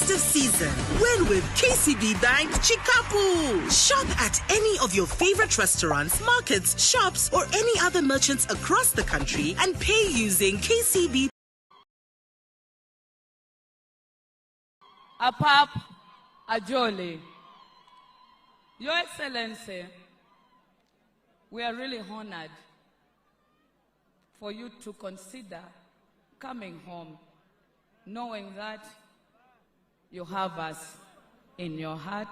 festive season. Win with KCB Bank Chikapu. Shop at any of your favorite restaurants, markets, shops, or any other merchants across the country and pay using KCB. Apap Ajoli. Your Excellency, we are really honored for you to consider coming home, knowing that you have us in your heart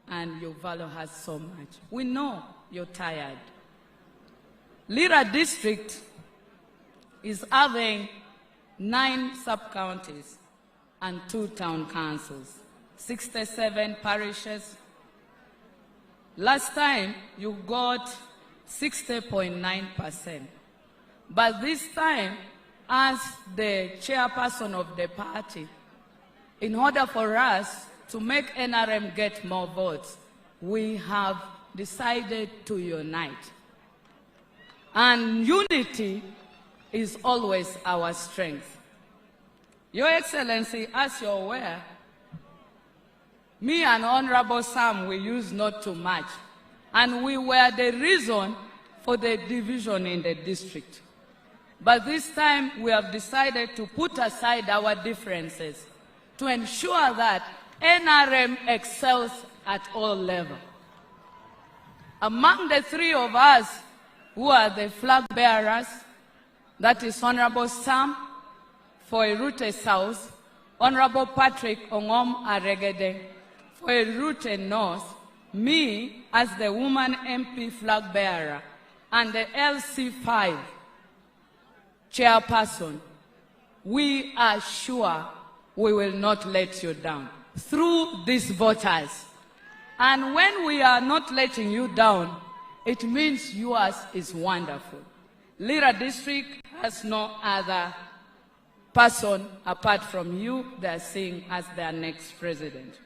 and you value us so much. We know you're tired. Lira district is having 9 sub-counties and 2 town councils, 67 parishes. Last time you got 60.9%. But this time, as the chairperson of the party, in order for us to make NRM get more votes, we have decided to unite. And unity is always our strength. Your Excellency, as you're aware, me and Honorable Sam, we used not to match. And we were the reason for the division in the district. But this time, we have decided to put aside our differences to ensure that NRM excels at all levels. Among the 3 of us who are the flag bearers, that is Honorable Sam for Erute South, Honorable Patrick Ongom Aregede for Erute North, me as the woman MP flag bearer, and the LC5 chairperson, we are sure we will not let you down through these voters. And when we are not letting you down, it means yours is wonderful. Lira district has no other person apart from you they are seeing as their next president.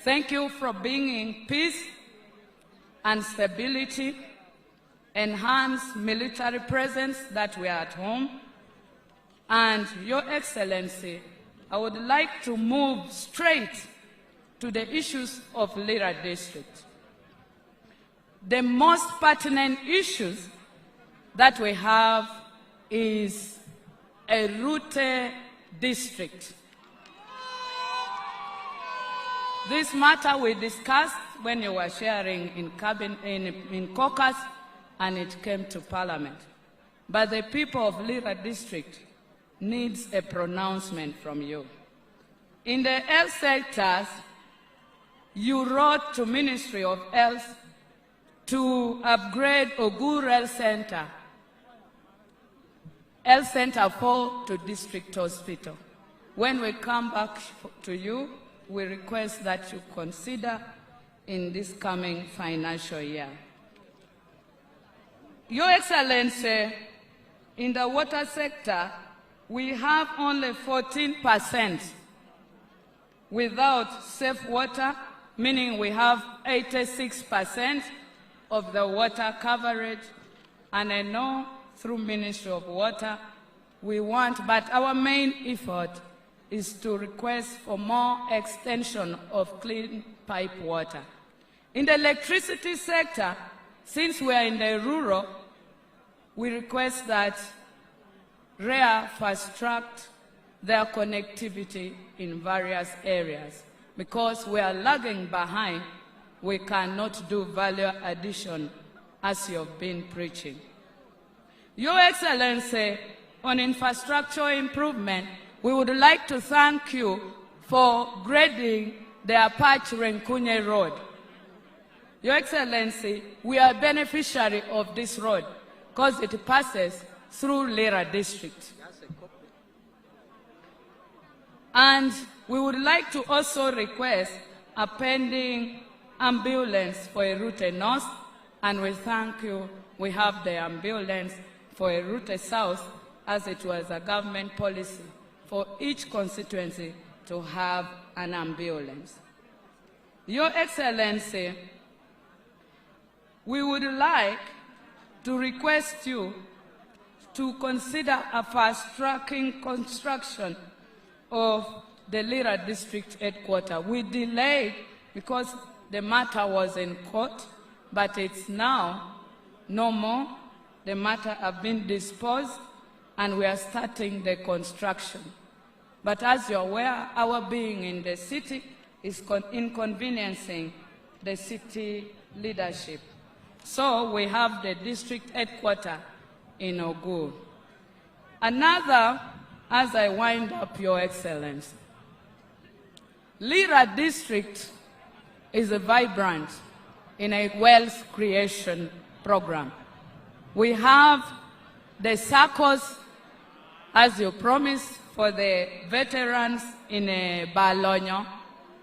Thank you for bringing peace and stability, enhanced military presence that we are at home. And Your Excellency, I would like to move straight to the issues of Lira district. The most pertinent issues that we have is a Erute district. This matter we discussed when you were sharing in caucus, and it came to Parliament. But the people of Lira district needs a pronouncement from you. In the health sectors, you wrote to Ministry of Health to upgrade Ogur Health Center 4 to District Hospital. When we come back to you, we request that you consider in this coming financial year. Your Excellency, in the water sector, we have only 14% without safe water, meaning we have 86% of the water coverage. And I know through Ministry of Water, we want, but our main effort is to request for more extension of clean pipe water. In the electricity sector, since we are in the rural, we request that REA fast-track their connectivity in various areas. Because we are lagging behind, we cannot do value addition as you've been preaching. Your Excellency, on infrastructure improvement, we would like to thank you for grading the Apache Renkunye Road. Your Excellency, we are beneficiary of this road because it passes through Lira district. And we would like to also request a pending ambulance for Erute North, and we thank you. We have the ambulance for Erute South, as it was a government policy for each constituency to have an ambulance. Your Excellency, we would like to request you to consider a fast-tracking construction of the Lira district headquarters. We delayed because the matter was in court, but it's now no more. The matter has been disposed, and we are starting the construction. But as you're aware, our being in the city is inconveniencing the city leadership. So we have the district headquarters in Ogur. Another, as I wind up, Your Excellency, Lira district is vibrant in a wealth creation program. We have the circles, as you promised, for the veterans in Balonyo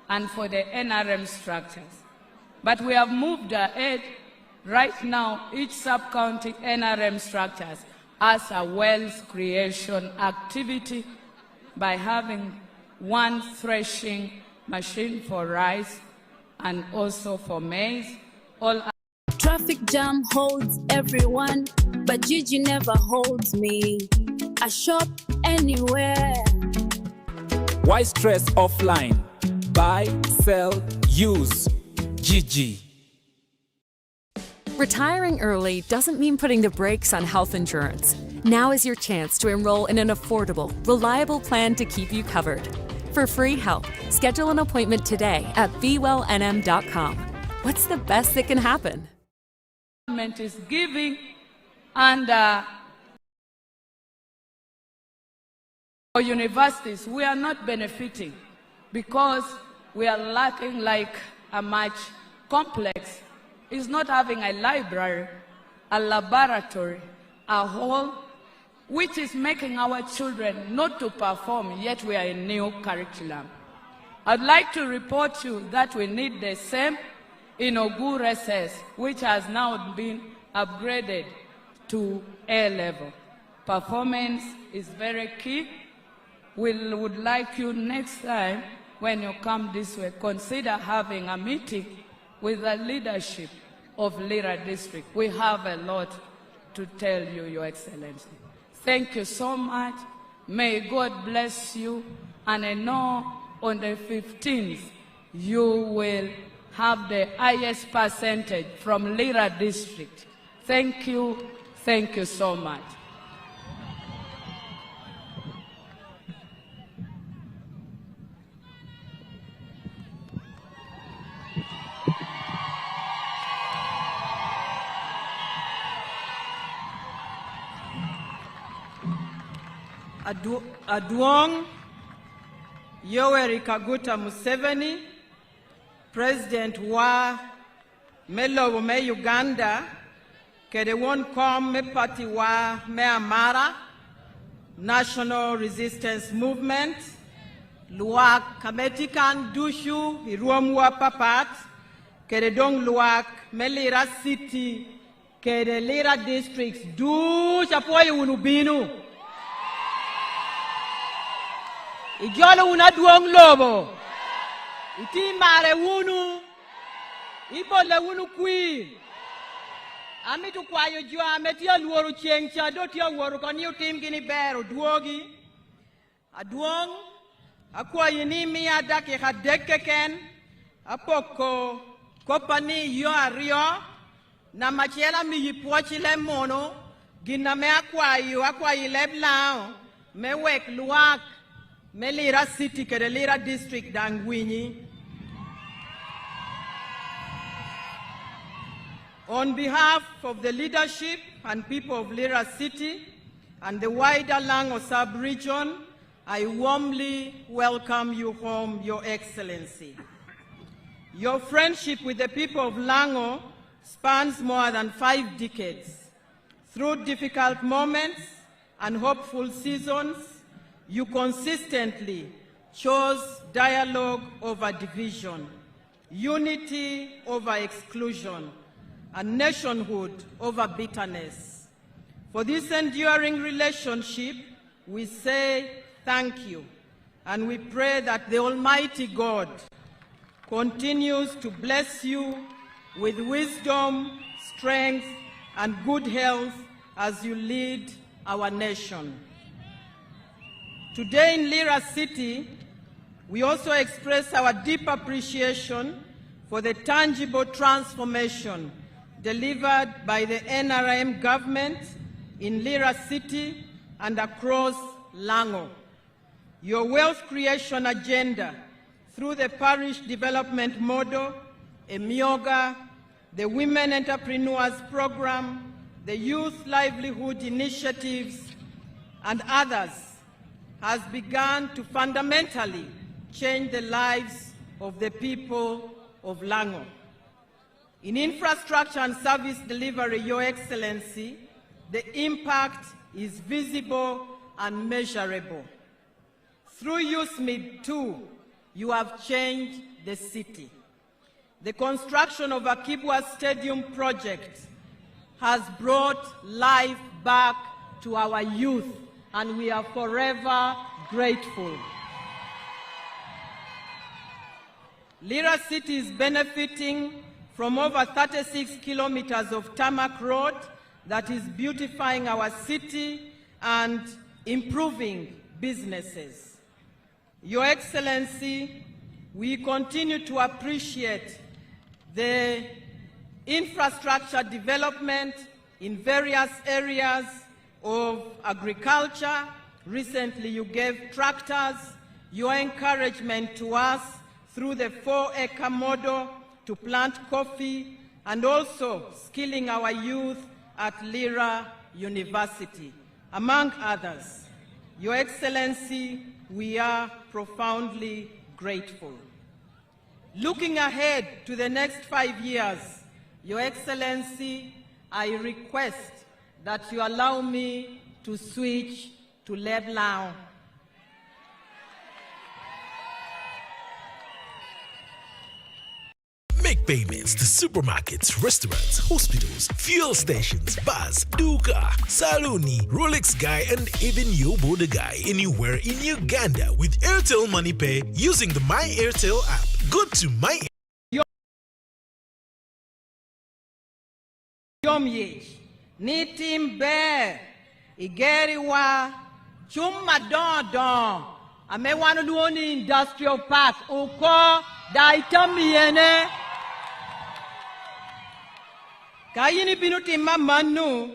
and for the NRM structures. But we have moved ahead. Right now, each sub-county NRM structures has a wealth creation activity by having one threshing machine for rice and also for maize. Traffic jam holds everyone, but Gigi never holds me. I shop anywhere. Why stress offline? Buy, sell, use. Gigi. Retiring early doesn't mean putting the brakes on health insurance. Now is your chance to enroll in an affordable, reliable plan to keep you covered. For free help, schedule an appointment today at BeWellNM.com. What's the best that can happen? Government is giving, and for universities, we are not benefiting because we are lacking like a much complex. Is not having a library, a laboratory, a hall, which is making our children not to perform, yet we are in new curriculum. I'd like to report to you that we need the same in Ogur SS, which has now been upgraded to A level. Performance is very key. We would like you next time, when you come this way, consider having a meeting with the leadership of Lira district. We have a lot to tell you, Your Excellency. Thank you so much. May God bless you. And I know on the 15th, you will have the highest percentage from Lira district. Thank you. Thank you so much. Aduong Yoweri Kaguta Museveni, President wa Melobo me Uganda, kede won kom me party wa me Amara, National Resistance Movement, luak kametikan dushu iruomwa papat, kede dong luak me Lira City, kede Lira districts du chapoy unubinu. Ijolo una duong lobo. Iti mare unu. Ibole unu kui. Ami tu kwayo jua meti aluoru chiengcha doti aworu kani utim gini beru duogi. Aduong akwayo ni mi adake hadeke ken. Apoko kopani yo ario. Na machela mi yipochi le mono. Gina me akwayo leb lao. Me wek luak. Me Lira City kede Lira District dangwini. On behalf of the leadership and people of Lira City and the wider Lango sub-region, I warmly welcome you home, Your Excellency. Your friendship with the people of Lango spans more than 5 decades. Through difficult moments and hopeful seasons, you consistently chose dialogue over division, unity over exclusion, and nationhood over bitterness. For this enduring relationship, we say thank you, and we pray that the Almighty God continues to bless you with wisdom, strength, and good health as you lead our nation. Today in Lira City, We also express our deep appreciation for the tangible transformation delivered by the NRM government in Lira City and across Lango. Your wealth creation agenda through the parish development model, Emyoga, the Women Entrepreneurs Program, the Youth Livelihood Initiatives, and others has begun to fundamentally change the lives of the people of Lango. In infrastructure and service delivery, Your Excellency, the impact is visible and measurable. Through USMID 2, you have changed the city. The construction of Akibwa Stadium project has brought life back to our youth, and we are forever grateful. Lira City is benefiting from over 36 kilometers of tarmac road that is beautifying our city and improving businesses. Your Excellency, we continue to appreciate the infrastructure development in various areas of agriculture. Recently, you gave tractors, your encouragement to us through the 4-acre model to plant coffee, and also skilling our youth at Lira University, among others. Your Excellency, we are profoundly grateful. Looking ahead to the next 5 years, Your Excellency, I request that you allow me to switch to Leblanc. Make payments to supermarkets, restaurants, hospitals, fuel stations, bars, Duka, Saloni, Rolex Guy, and even Yobo the Guy anywhere in Uganda with Airtel Money Pay using the My Airtel app. Go to My Ni timbe igeri wa chuma don amewanu luoni industrial park uko daitamiene kayini binu timma manu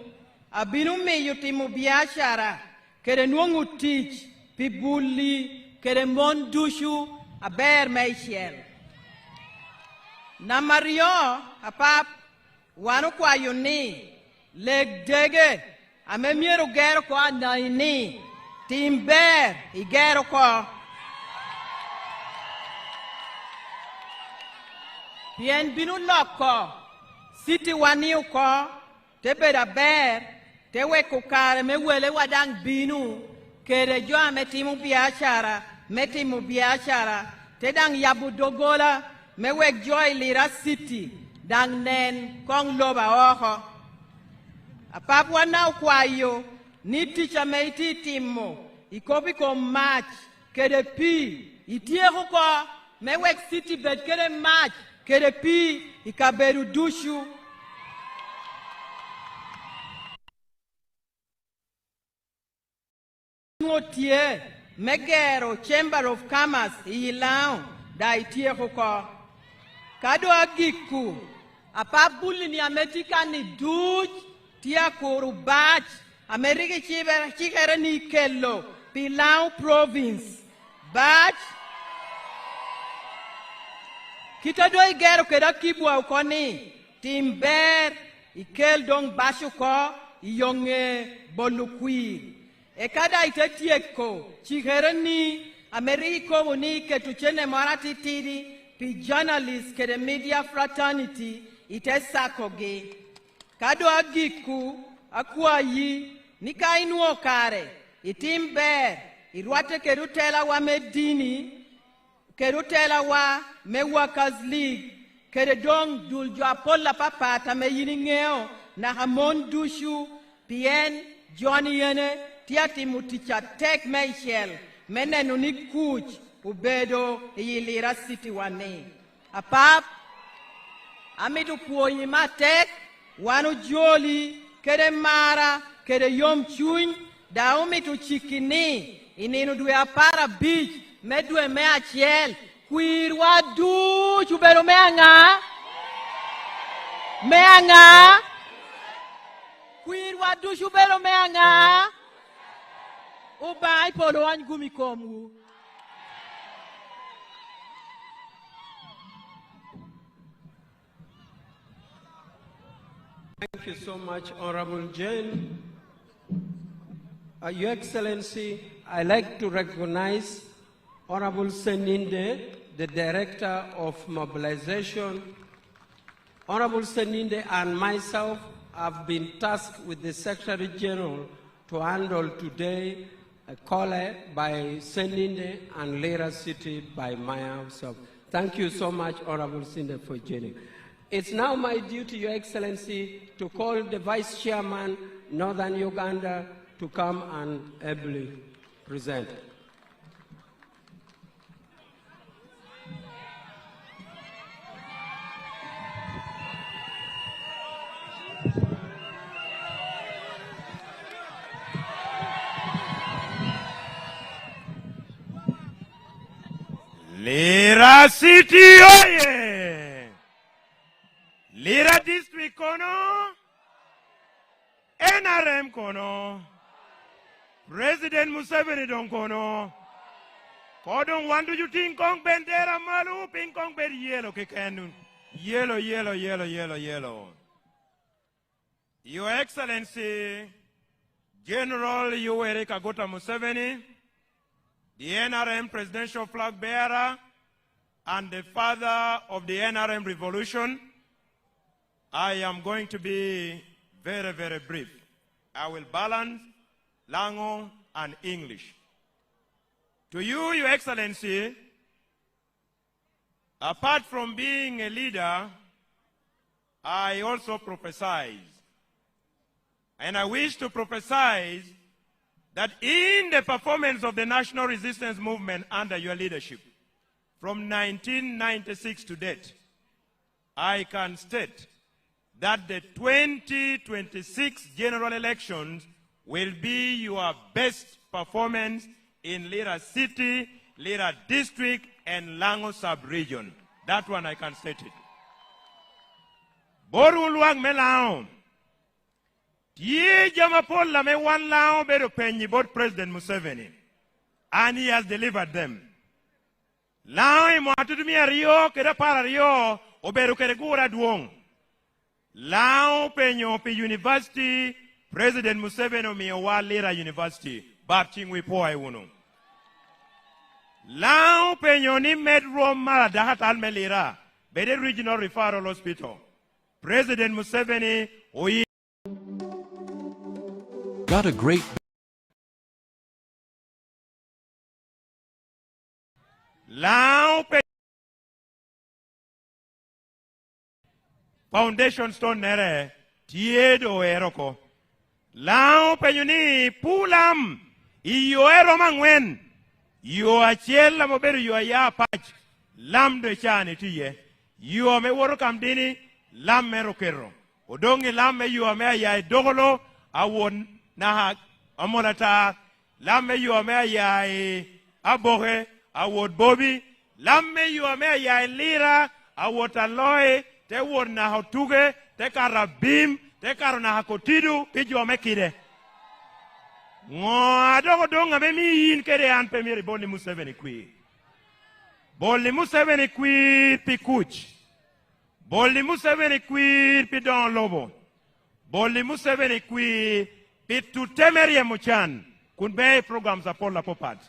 abinu meyo timu biashara kere nuongu tich pibuli kere mondushu aber meishel na Mario apap wanu kwa yuni leg dege amemiero gero kwa naini timber igero kwa bien binu loko city waniu ko tebeda ber tewe kukare mewele wadang binu kere jo ametimu biashara tedang yabu dogola mewek joy Lira City dang nen kong loba oho apap wanau kwayo ni ticha meiti timo ikobi ko match kede pi itie huko mewek city bed kede match kede pi ikaberu dushu ngotie megero Chamber of Commerce ilao da itie huko kado agiku apabuli ni ametika ni duj tia kurubach Amerika chikere ni kello Pilau province but kita do igero keda kibwa ukoni timber ikel dong bashu ko yonge bolukwi ekada itetieko chikere ni Amerika woni ketuchene marati tiri pi journalists kede media fraternity itesakoge kado agiku akwayi nikainuo kare itimber irwate kerutela wa medini kerutela wa meworkers league kere dong duljo apolla papata me yiningeo na hamon dushu pien Johnny yene tiati muticha tek Michel menenu ni kuch ubedo Lira City wane apap amitu puonyi matek wanu joli kere mara kere yom chuny daumi tu chikini ininu dwe apara beach medwe me achiel kwirwa du chubero me anga kwirwa du chubero me anga ubai polo wan gumi komu. Thank you so much, Honorable Jane. Your Excellency, I'd like to recognize Honorable Seninde, the Director of Mobilization. Honorable Seninde and myself have been tasked with the Secretary General to handle today a call by Seninde and Lira City by myself. Thank you so much, Honorable Seninde, for joining. It's now my duty, Your Excellency, to call the Vice Chairman, Northern Uganda, to come and ably present. Lira City, oye! Lira District kono, NRM kono, President Museveni don kono, kodon wandu jutin kong bendera malu, ping kong ber yellow kekenun. Yellow, yellow, yellow, yellow, yellow. Your Excellency, General Yoweri Kaguta Museveni, the NRM presidential flag bearer, and the father of the NRM revolution, I am going to be very, very brief. I will balance Lango and English. To you, Your Excellency, apart from being a leader, I also prophesize. And I wish to prophesize that in the performance of the national resistance movement under your leadership, from 1996 to date, I can state that the 2026 general elections will be your best performance in Lira City, Lira District, and Lango Sub-Region. That one I can state it. Boru luang melao. Ye jamapol la me wan lao bedo penyi both President Museveni. And he has delivered them. Lao mo atudumi rio keda para rio oberu kede gura duong. Lao penyo pe university President Museveni mi wa Lira University bapting we po ai uno. Lao penyo ni medro mara dahat almelira bede regional referral hospital. President Museveni oyi got a great Lao pe Foundation Stone nere tiedo eroko. Lao penyo ni pulam iyo ero mangwen yo achiel la moberu yo ya pach lam de chani tiye yo me woro kam dini lam mero kerro odongi lam me yo me ya dogolo awon na amolata lam me yo me ya abohe awod bobi lam me yo me ya Lira awota loe te won na hotuge te karabim te karona hakotidu pijo me kide adogo donga be mi in kede an premier Bolli Museveni qui. Bolli Museveni qui pi kuch. Bolli Museveni qui pi don lobo. Bolli Museveni qui pi tutemerie muchan. Kun be programs apol la popat.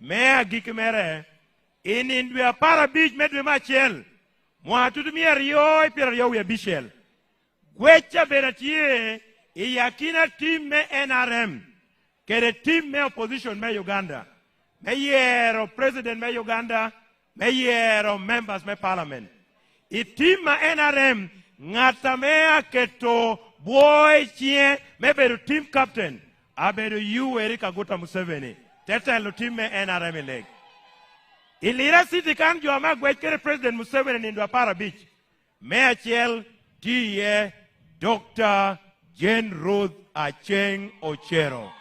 Me agik mere in indua para beach medwe machel. Mo atudu mi rio pi rio ya bichel. Gwecha beratie yakina team me NRM. Kere team me opposition me Uganda, me yero president me Uganda, me yero members me parliament. I team ma NRM ngata mea keto boy chie me beru team captain aberu Yoweri Kaguta Museveni. Teta lo team me NRM leg. I Lira City kan jo ma gwe kere president Museveni in Para Beach. Me achiel tiye Dr. Jane Ruth Acheng Ochero.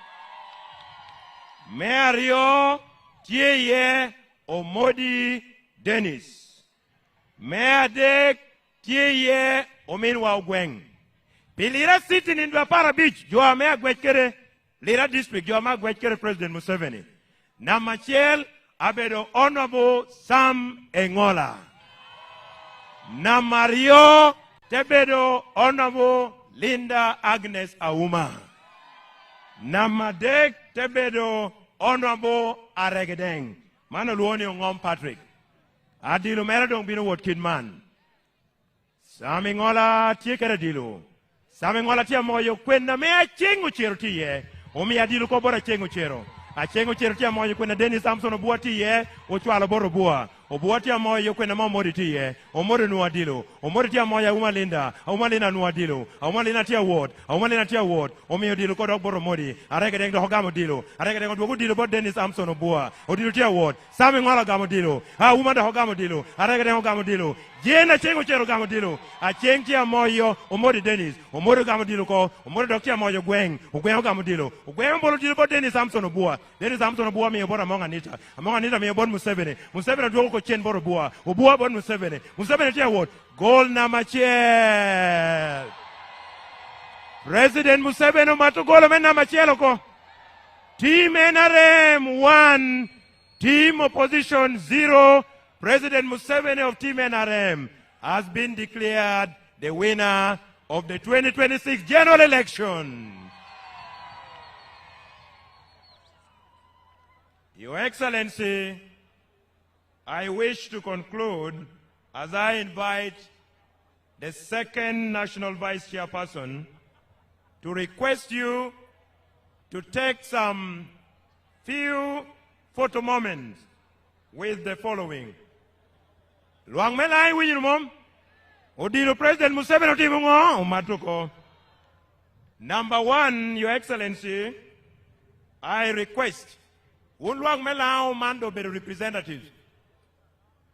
Mario Tieye Omodi Dennis. Meadek Tieye Ominwa Gweng. Lira City in Dwapara Beach, Joa Mea Gwekere, Lira District, Joa Mea Gwekere President Museveni. Namachel Abedo Honorable Sam Engola. Namario Tebedo Honorable Linda Agnes Auma. Namadek Tebedo Honorable Aregedeng. Mano Luoni Ngom Patrick. Adilu Meradong Bino Wot Kidman. Sam Engola Tiekere Dilu. Same ngola tia moyo kwenda mea chengu chero tiye. Omi adilu ko bora chengu chero. A chengu chero tia moyo kwenda Dennis Samson obua tiye. Ochwala boro bua. Obua tia moyo kwenda mamori tiye. Omori nuadilu. Omori tia moyo Uma Linda. Uma Linda nuadilu. Uma Linda tia ward. Uma Linda tia ward. Omi odilu ko dok boro mori. Arege deng do hogamo dilu. Arege deng do dilu bo Dennis Samson obua. Odilu tia ward. Same ngola gamo dilu. Uma da hogamo dilu. Arege deng hogamo dilu. Jena chengo chero gamo dilu. A cheng tia moyo Omori Dennis. Omori gamo dilu ko. Omori dok tia moyo Gweng. Ogweng gamo dilu. Ogweng boro dilu bo Dennis Samson obua. Dennis Samson obua mi bora monga nita. Monga nita mi bon Museveni. Museveni do ko chen boro bua. Obua bon Museveni. Museveni tia wot. Goal namachel. President Museveni mato goal men namachel ko. Team NRM 1. Team opposition 0. President Museveni of Team NRM has been declared the winner of the 2026 general election. Your Excellency, I wish to conclude as I invite the second National Vice Chairperson to request you to take some few photo moments with the following. Luang melai win mom. Odilo President Museveni otimungo umatuko. Number 1, Your Excellency, I request Luang melao mando be representatives.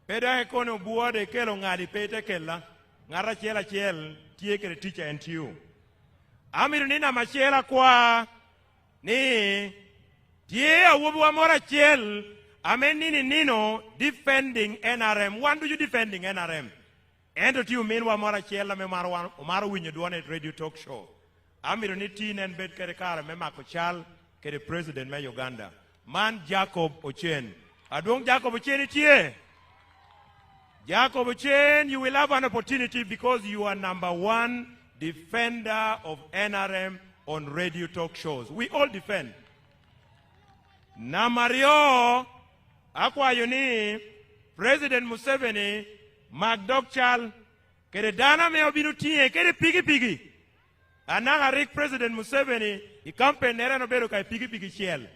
Peda ekono buo de kelo ngadi pete kella. Ngara chela chel tiekere teacher and you. Amiru nina machela kwa ni tie awubu amora chel. Amen nino defending NRM. When do you defending NRM? And to you mean wa mora chela me maro winyo duane at radio talk show. Amiru ni tin and bed kere kara me makochal kere president me Uganda. Man Jacob Ochen. Adong Jacob Ochen itie. Jacob Ochen, you will have an opportunity because you are number 1 defender of NRM on radio talk shows. We all defend. Namario Akwa Yoni, President Museveni, Magdokchal, kere dana me obinu tie, kere pigi. Anaga Rick President Museveni, I campaign nera no bero kai pigi chiel.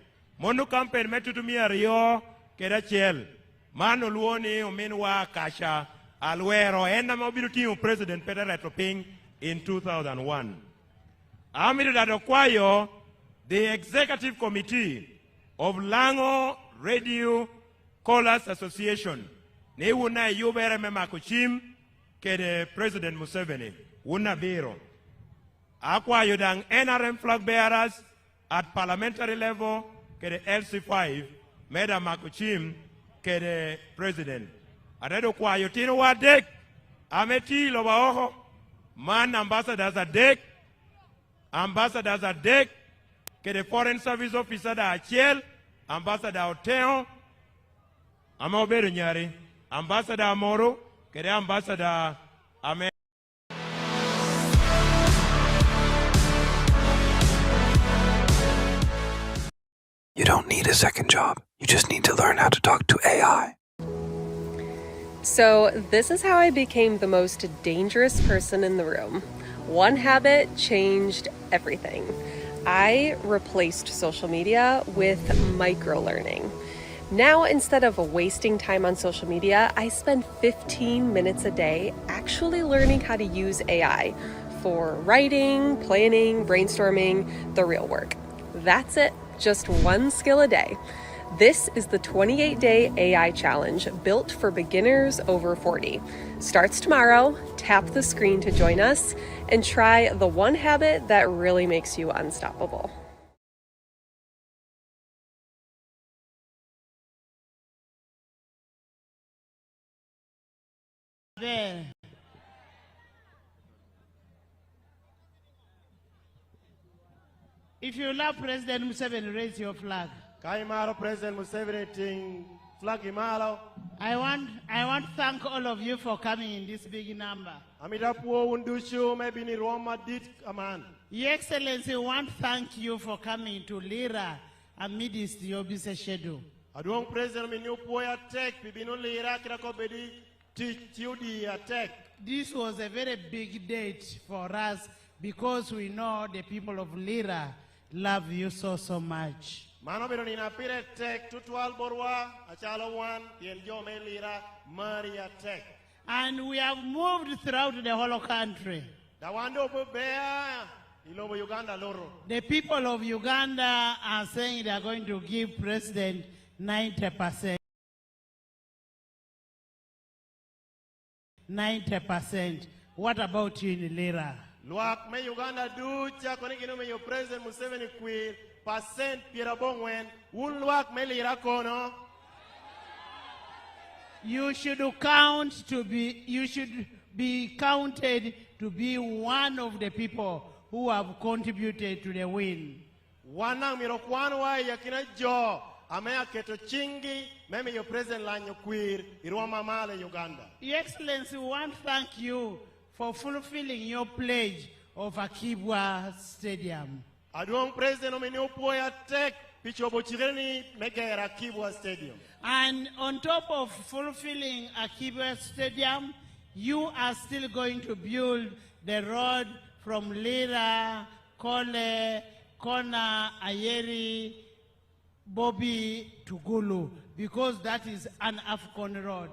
Monu campaign metutumia Rio, kere chiel. Mano luoni omenwa kasha, alwero, enda me obinu tie President Peter Retroping in 2001. Amiru dadokwayo, the Executive Committee of Lango Radio Callers Association. Ne wuna yubere me makuchim kede President Museveni. Wuna biro. Akwa yudang NRM flag bearers at parliamentary level kede LC5 meda makuchim kede President. Adedo kwa yutino wa dek. Ameti loba oho. Man ambassadors are dek. Ambassadors are dek. Kede foreign service officer da achiel. Ambassador Oteo. Amobero nyari. Ambassador Amoro. Kede Ambassador Ame. You don't need a second job. You just need to learn how to talk to AI. So this is how I became the most dangerous person in the room. One habit changed everything. I replaced social media with micro-learning. Now, instead of wasting time on social media, I spend 15 minutes a day actually learning how to use AI for writing, planning, brainstorming, the real work. That's it, just one skill a day. This is the 28-day AI challenge built for beginners over 40. Starts tomorrow. Tap the screen to join us and try the one habit that really makes you unstoppable. There. If you love President Museveni, raise your flag. Kaimaro President Museveni ting flag imalo. I want to thank all of you for coming in this big number. Amitapuo undushu maybe ni Roma dit aman. Your Excellency, I want to thank you for coming to Lira amidst your busy schedule. Aduong President minu poya tek bibino Lira kirako bedi tiudi atek. This was a very big date for us because we know the people of Lira love you so much. Mano biro ni napire tek tutual borwa achalo wan pienjo me Lira Maria tek. And we have moved throughout the whole country. Dawando bea ilobo Uganda loro. The people of Uganda are saying they are going to give President 90%. 90%. What about you in Lira? Luak me Uganda du cha koni kino me yo President Museveni kwir percent pirabongwen un luak me Lira kono. You should be counted to be one of the people who have contributed to the win. Wanang miro kwanwa yakina jo amea keto chingi meme yo President lanyo kwir iroma male Uganda. Your Excellency, we want to thank you for fulfilling your pledge of Akibwa Stadium. Aduong President omeni upoya tek pichobo chireni megera Akibwa Stadium. And on top of fulfilling Akibwa Stadium, you are still going to build the road from Lira, Kole, Kona, Ayeri, Bobby to Gulu, because that is an Afcon road.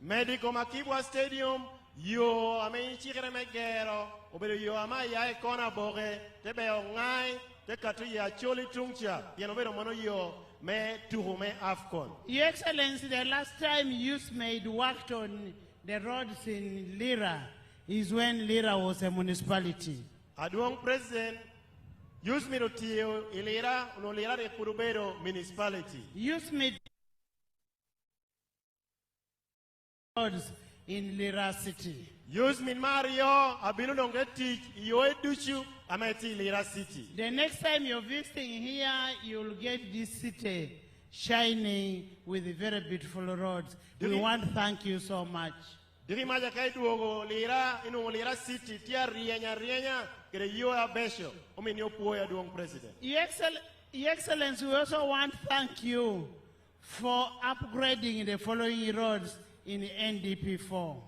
Medical Akibwa Stadium, yo ameni chikere megero, obero yo amaya Kona boge, tebe ongai, te katu ya choli tungcha, piano mono yo me tuhume Afcon. Your Excellency, the last time YouthMaid worked on the roads in Lira is when Lira was a municipality. Aduong President, YouthMaid otio ilira uno Lira de Kurubero municipality. YouthMaid roads in Lira city. YouthMaid Mario abinu dongeti yo educhu ameti Lira city. The next time you're visiting here, you'll get this city shining with very beautiful roads. We want to thank you so much. Diri maja kai duogo Lira inu Lira city tia rienya kere yo abesho omeni opoya duong President. Your Excellency, we also want to thank you for upgrading the following roads in NDP4.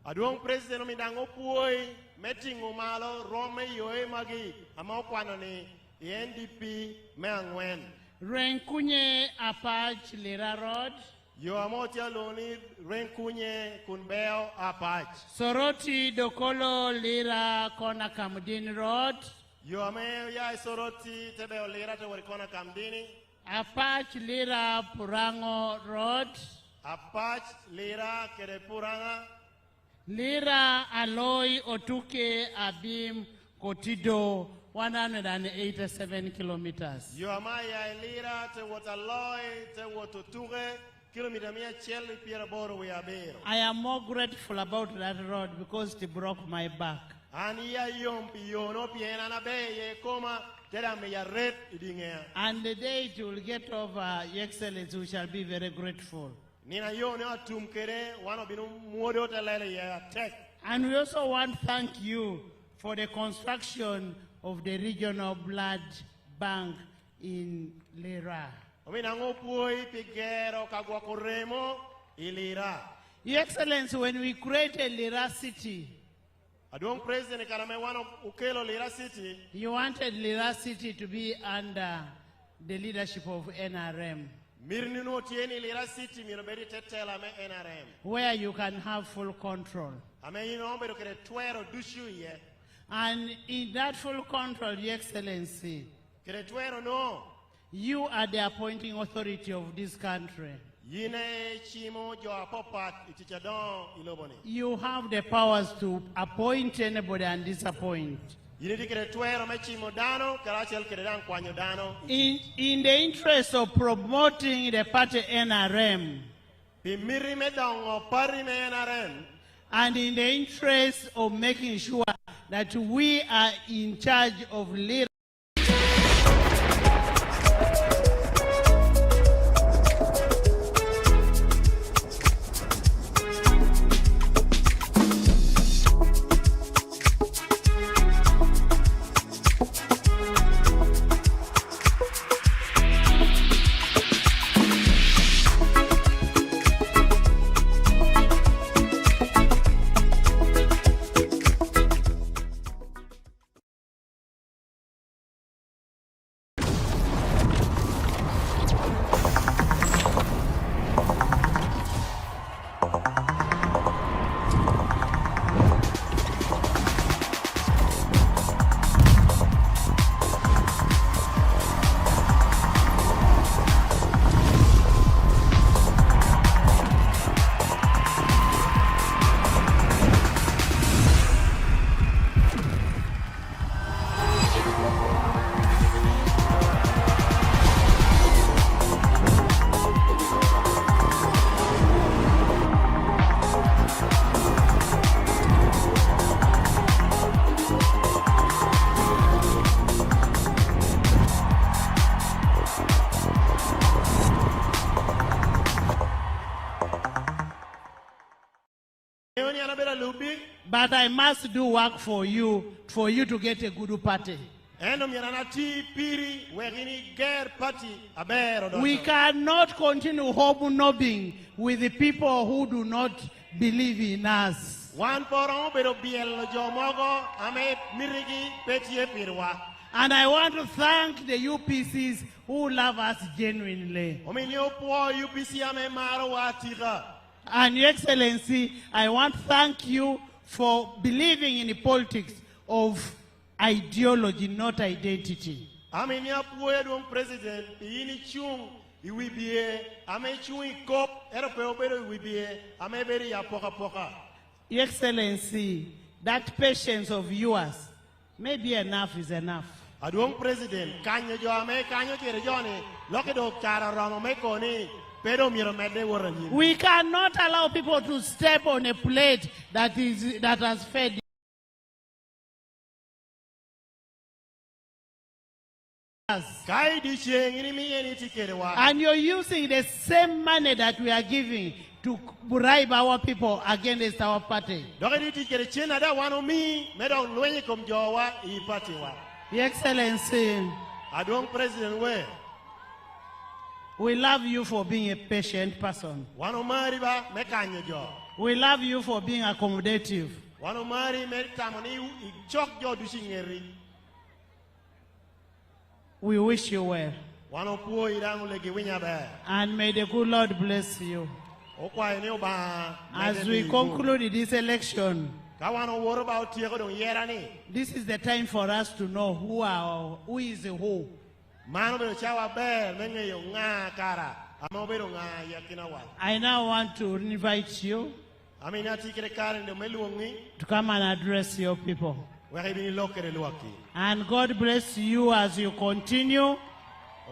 Aduong President omidango puoi metingo malo rome yoe magi amaokwano ni NDP meangwen. Renkunye Apach Lira Road. Yo amotia loni Renkunye Kunbeo Apach. Soroti Dokolo Lira Kona Kamdini Road. Yo ame ya Soroti Tebeo Lira te Kona Kamdini. Apach Lira Purango Road. Apach Lira Kere Puranga. Lira Aloy Otuke Abim Kotido 187 kilometers. Yo amaya Lira te Wataloy te Wototure kilometer mia cheli piera boro we abero. I am more grateful about that road because it broke my back. Ania yompi yono piena na beye koma tera me ya red idingea. And the day it will get over, Your Excellency, we shall be very grateful. Nina yono atumkere wano binu muodo telele ya tek. And we also want to thank you for the construction of the regional blood bank in Lira. Your Excellency, when we created Lira City, you wanted Lira City to be under the leadership of NRM, where you can have full control. And in that full control, Your Excellency, you are the appointing authority of this country. You have the powers to appoint anybody and disappoint. In the interest of promoting the party NRM, and in the interest of making sure that we are in charge of Lira. But I must do work for you to get a good party. We cannot continue hobnobbing with the people who do not believe in us. And I want to thank the UPCs who love us genuinely. And Your Excellency, I want to thank you for believing in the politics of ideology, not identity. Your Excellency, that patience of yours, maybe enough is enough. We cannot allow people to step on a plate that has fed us. And you're using the same money that we are giving to bribe our people against our party. Your Excellency, we love you for being a patient person. We love you for being accommodative. We wish you well. And may the good Lord bless you. As we conclude this election, this is the time for us to know who is who. I now want to invite you to come and address your people. And God bless you as you continue.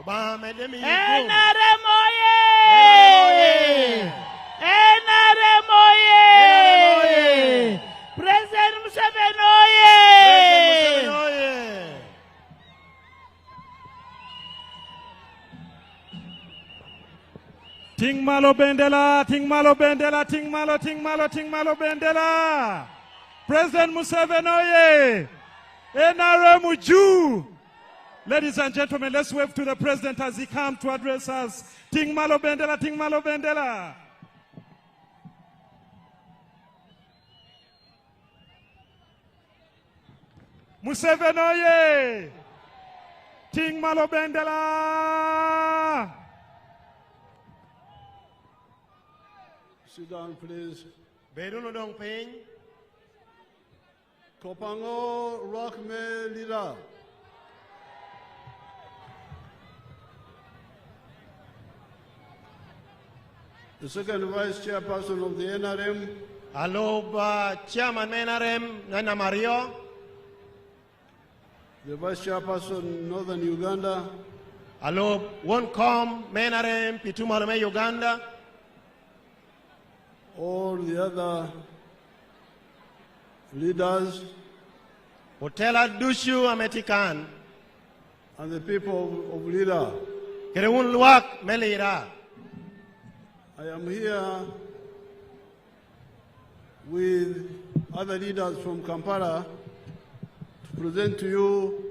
NRM oye! NRM oye! President Museveni oye! Ting malo bendela, ting malo bendela, ting malo bendela. President Museveni oye! NRM uju! Ladies and gentlemen, let's wave to the president as he comes to address us. Ting malo bendela, ting malo bendela. Museveni oye! Ting malo bendela. Sit down, please. Beruno dong ping. Kopango Rockme Lira. The second vice chairperson of the NRM. Hello, chairman NRM, Nana Mario. The vice chairperson, Northern Uganda. Hello, won't come, NRM, Pitumalame, Uganda. All the other leaders, Hotela dushu ametikan. and the people of Lira. Kereun luak melira. I am here with other leaders from Kampala to present to you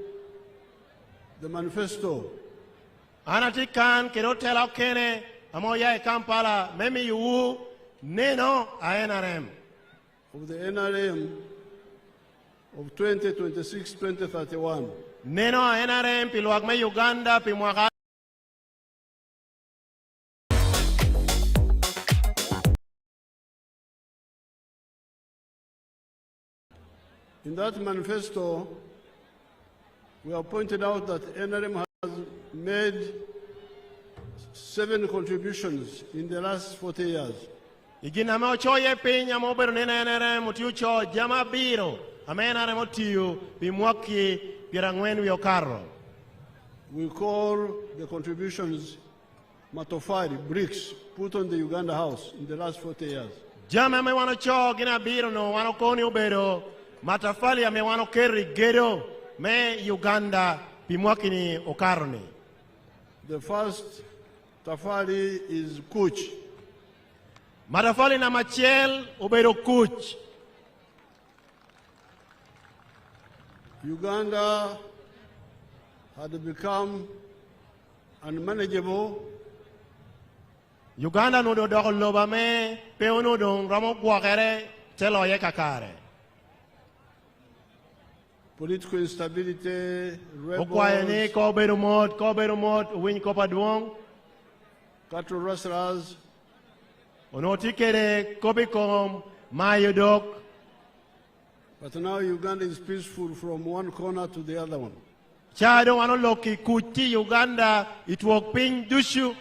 the manifesto Anatikan kerotela kene amoya e Kampala memi yu neno a NRM. of the NRM of 2026-2031. Neno a NRM piluak me Uganda pi mwaka. In that manifesto, we have pointed out that NRM has made 7 contributions in the last 40 years. Igina me ochoye pinya mo bero nena NRM utiucho jama biro. Ame NRM otiu pi mwaki pirangwen wi okaro. We call the contributions matofari, bricks, put on the Uganda house in the last 40 years. Jama me wano cho gina biro no wano koni ubero. Matafali ame wano keri gedo me Uganda pi mwaki ni okaro ni. The first tafari is Kuch. Matafali na machiel ubero kuch. Uganda had become unmanageable Uganda nudo doko loba me peono don ramo guakere telo ye kakare. political instability, Okwaye ni rebels, ko beru mot win ko paduong. cattle rustlers, Onotikere kobikom mayodok. but now Uganda is peaceful from one corner to the other one. Chado wano loki kuti Uganda itwok ping dushu.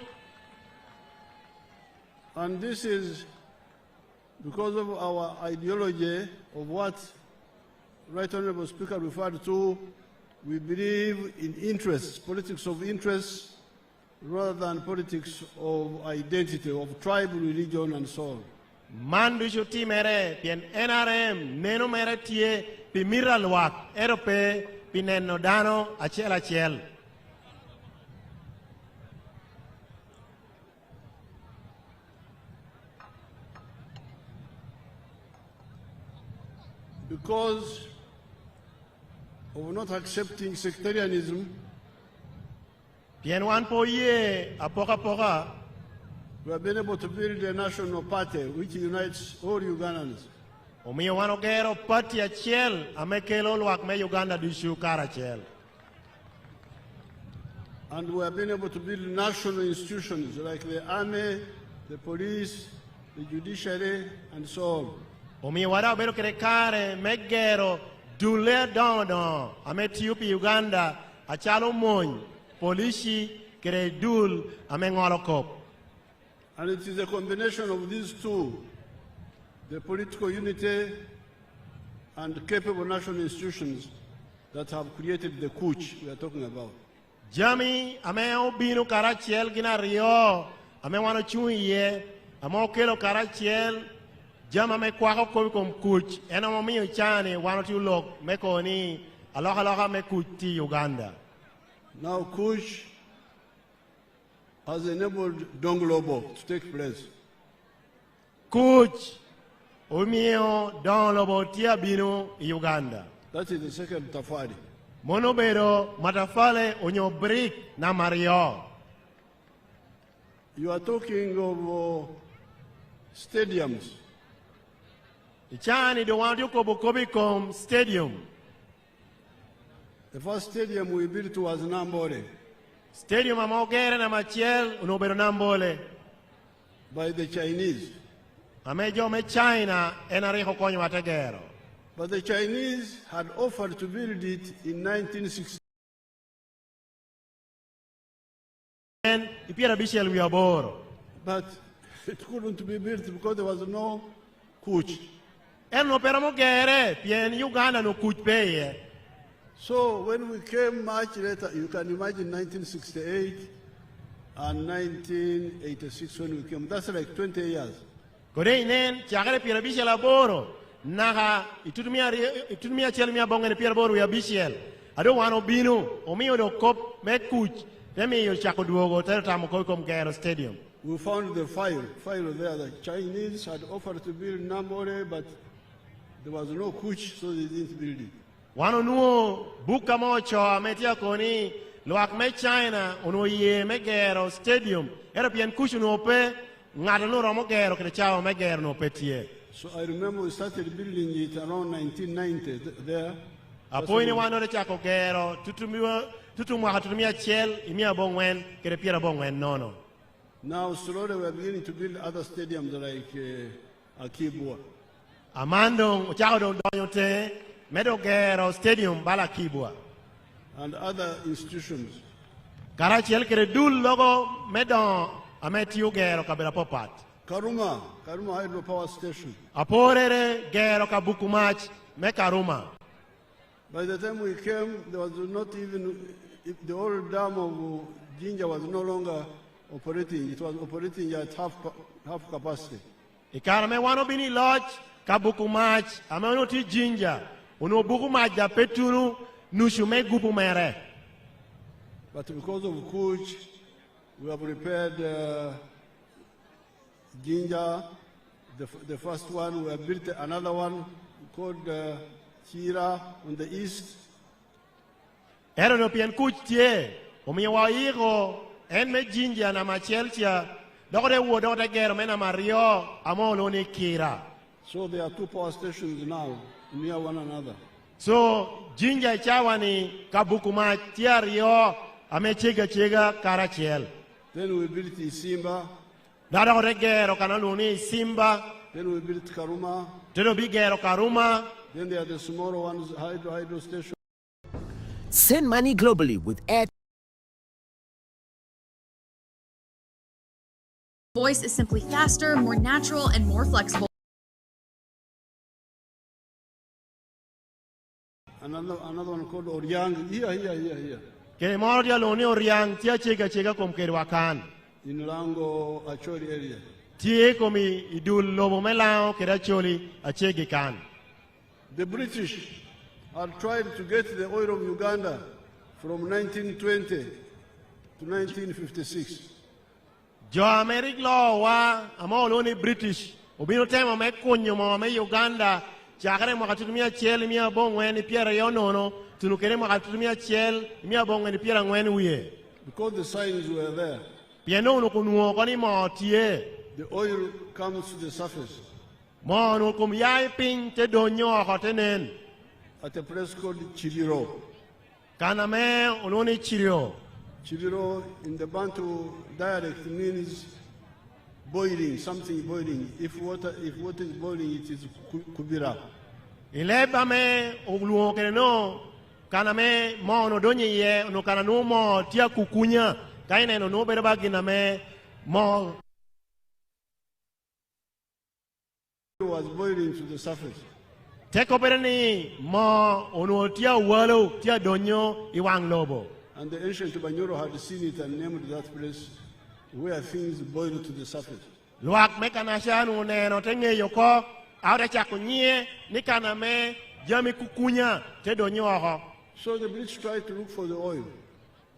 And this is because of our ideology of what Right Honorable Speaker referred to. We believe in interests, politics of interests, rather than politics of identity, of tribal religion, and so on. Mandushu ti mere pien NRM neno mere tie pi miralwak erope pi neno dano achiel achiel. Because of not accepting sectarianism, Pien wan po ye apoka poka. we have been able to build a national party which unites all Ugandans. Omiyo wan ogero party achiel amekelo lwak me Uganda dushu kar achiel. And we have been able to build national institutions like the army, the police, the judiciary, and so on. Omiyo wada obero kere kare megero dule dono ametiyo pi Uganda achalo mony polisi kere dul ameng'olo kop. And it is a combination of these two, the political unity and capable national institutions, that have created the couch we are talking about. Jami ame obino karachiel gina rio ame wano chuye ame okelo karachiel jama ame kwako kobi kom kuch ena momiyo chani wano ti ulok meko ni aloha me kuch ti Uganda. Now couch has enabled Donglobo to take place. Kuch omiyo don lobo tia bino Uganda. That is the second tafari. Monobero matafale onyo brick na mario. You are talking of stadiums. Ichani do want you kobi kom stadium. The first stadium we built was Nambole Stadium amogere na machiel unobero nambole. by the Chinese. Amejo me China enariho konyo wategero. But the Chinese had offered to build it in 1960. Ipiera bishel wiaboro. But it couldn't be built because there was no couch. Eno pero mogere pien Uganda no kuch peye. So when we came much later, you can imagine 1968 and 1986 when we came. That's like 20 years. Kode inen chagere piera bishel aboro. naka itutumia chel mia bonge ne pier bor wi abishiel ado wano binu omiyo do kop me kuch temi yo chako duogo tero tamo ko kom gero stadium. We found the file there. The Chinese had offered to build Nambore, but there was no kuch, so they didn't build it. Wano nuo buka mocho ametia koni luak me China uno ye me gero stadium era pien kuch no pe ngado no romo gero kre chao me gero no petie. So I remember we started building it around 1990 there. Apoine wano re chako gero tutumia chel imia bongwen kre piera bongwen nono. Now slowly we are beginning to build other stadiums like Akibwa. Amando chako do donyote medo gero stadium bala Kibwa. And other institutions. Karachiel kere dul logo medon ametio gero kabela popat. Karuma hydropower station. Aporere gero kabukumach me Karuma. By the time we came, there was not even, the old dam of Jinja was no longer operating. It was operating at half capacity. Ikara me wano bini lodge kabukumach ame ono ti Jinja uno bukumach da petunu nushume gupu mere. But because of Kuch, we have repaired Jinja, the first one. We have built another one called Lira on the east. Ero no pien Kuch tie omiwa iro en me Jinja na machelcha dogre wo dogre gero me na Mario amolo ni Kira. So there are two power stations now near one another. So Jinja chawani kabukuma tiario amechega Karachiel. Then we built Simba. Dada regero kanaluni Simba. Then we built Karuma. Teno bigero Karuma. Then there are the smaller ones, hydro station. Send money globally with Air. Voice is simply faster, more natural, and more flexible. Another one called Oryang. Here. Ke moro dia loni Oryang tia chega kom kerwakan. In Lango Acholi area. Tie komi idul lobo melao keracholi achege kan. The British had tried to get the oil of Uganda from 1920 to 1956. Jo Americ law wa amolo ni British. Obino tema me kunyo mo me Uganda chakare mo katumia chel mia bongwe ni piera yonono tunukere mo katumia chel mia bongwe ni piera ngwen wiye. Because the signs were there. Piano no kunuo koni mo tie. The oil comes to the surface. Mo no kum yai ping te donyo hotenen. At a place called Chibiro. Kaname ononi Chibiro. Chibiro in the Bantu dialect means boiling, something boiling. If water is boiling, it is kubira. Ileba me ogluo kereno kaname mo no donye ye no kananu mo tia kukunya kaine no berba giname mo. It was boiling to the surface. Tekopereni mo ono tia walo tia donyo iwang lobo. And the ancient Banyoro had seen it and named that place where things boil to the surface. Luak mekanashanu neno tenge yoko awre chakunye nikaname jami kukunya te donyo ho. So the British tried to look for the oil.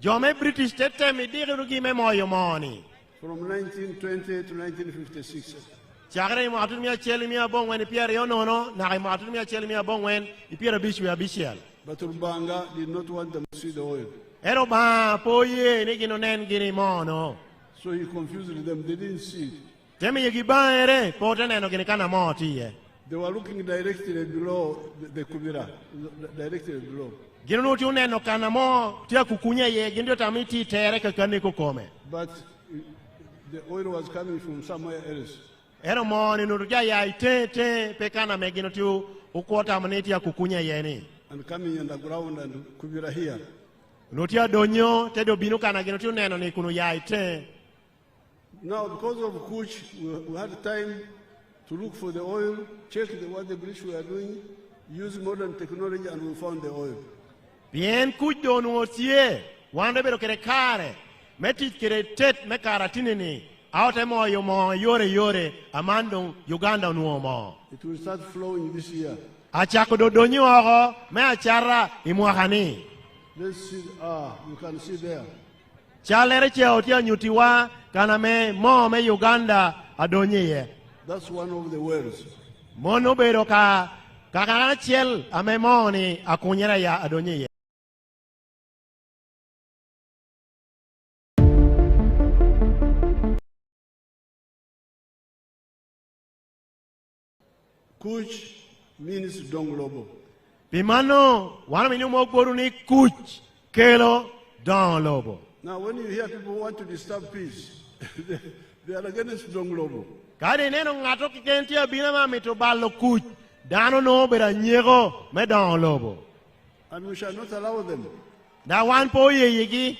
Jome British tete mi dirugi me moyo moni. From 1920 to 1956. Chagre mo atumia cheli mia bongwen piere yonono na mo atumia cheli mia bongwen piere bishu ya bishel. But Rubanga did not want them to see the oil. Ero ba poye ni gino nen gini mono. So he confused them. They didn't see it. Temi yegi ba ere pote neno gini kana moti ye. They were looking directly below the kubira, directly below. Gino no tu neno kana mo tia kukunya ye gino tamiti tere kakani kukome. But the oil was coming from somewhere else. Ero mo ni nuruja ya ite pekana me gino tu ukota maneti ya kukunya ye ni. And coming underground and kubira here. Notia donyo tedo binuka na gino tu neno ni kunu ya ite. Now because of Kuch, we had time to look for the oil, check what the British were doing, use modern technology, and we found the oil. Bien Kuch donu otie, wande bero kere kare, metit kere tet me karatinini, Aote mo yo mo yore amando Uganda nuo mo. It will start flowing this year. Achako do donyo oko me achara imwakani. Let's see. You can see there. Chalere che otia nyutiwa kana me mo me Uganda adonye. That's one of the wells. Mono bero ka kana chiel ame mo ni akunyera ya adonye. Kuch means Donglobo. Pimano, wana minu mogboru ni kuch, kelo, Donglobo. Now when you hear people want to disturb peace, they are against Donglobo. Kade neno ngato kikentia binama mitobalo kuch, dano no bera nyego me Donglobo. And we shall not allow them. Da wan po yegi.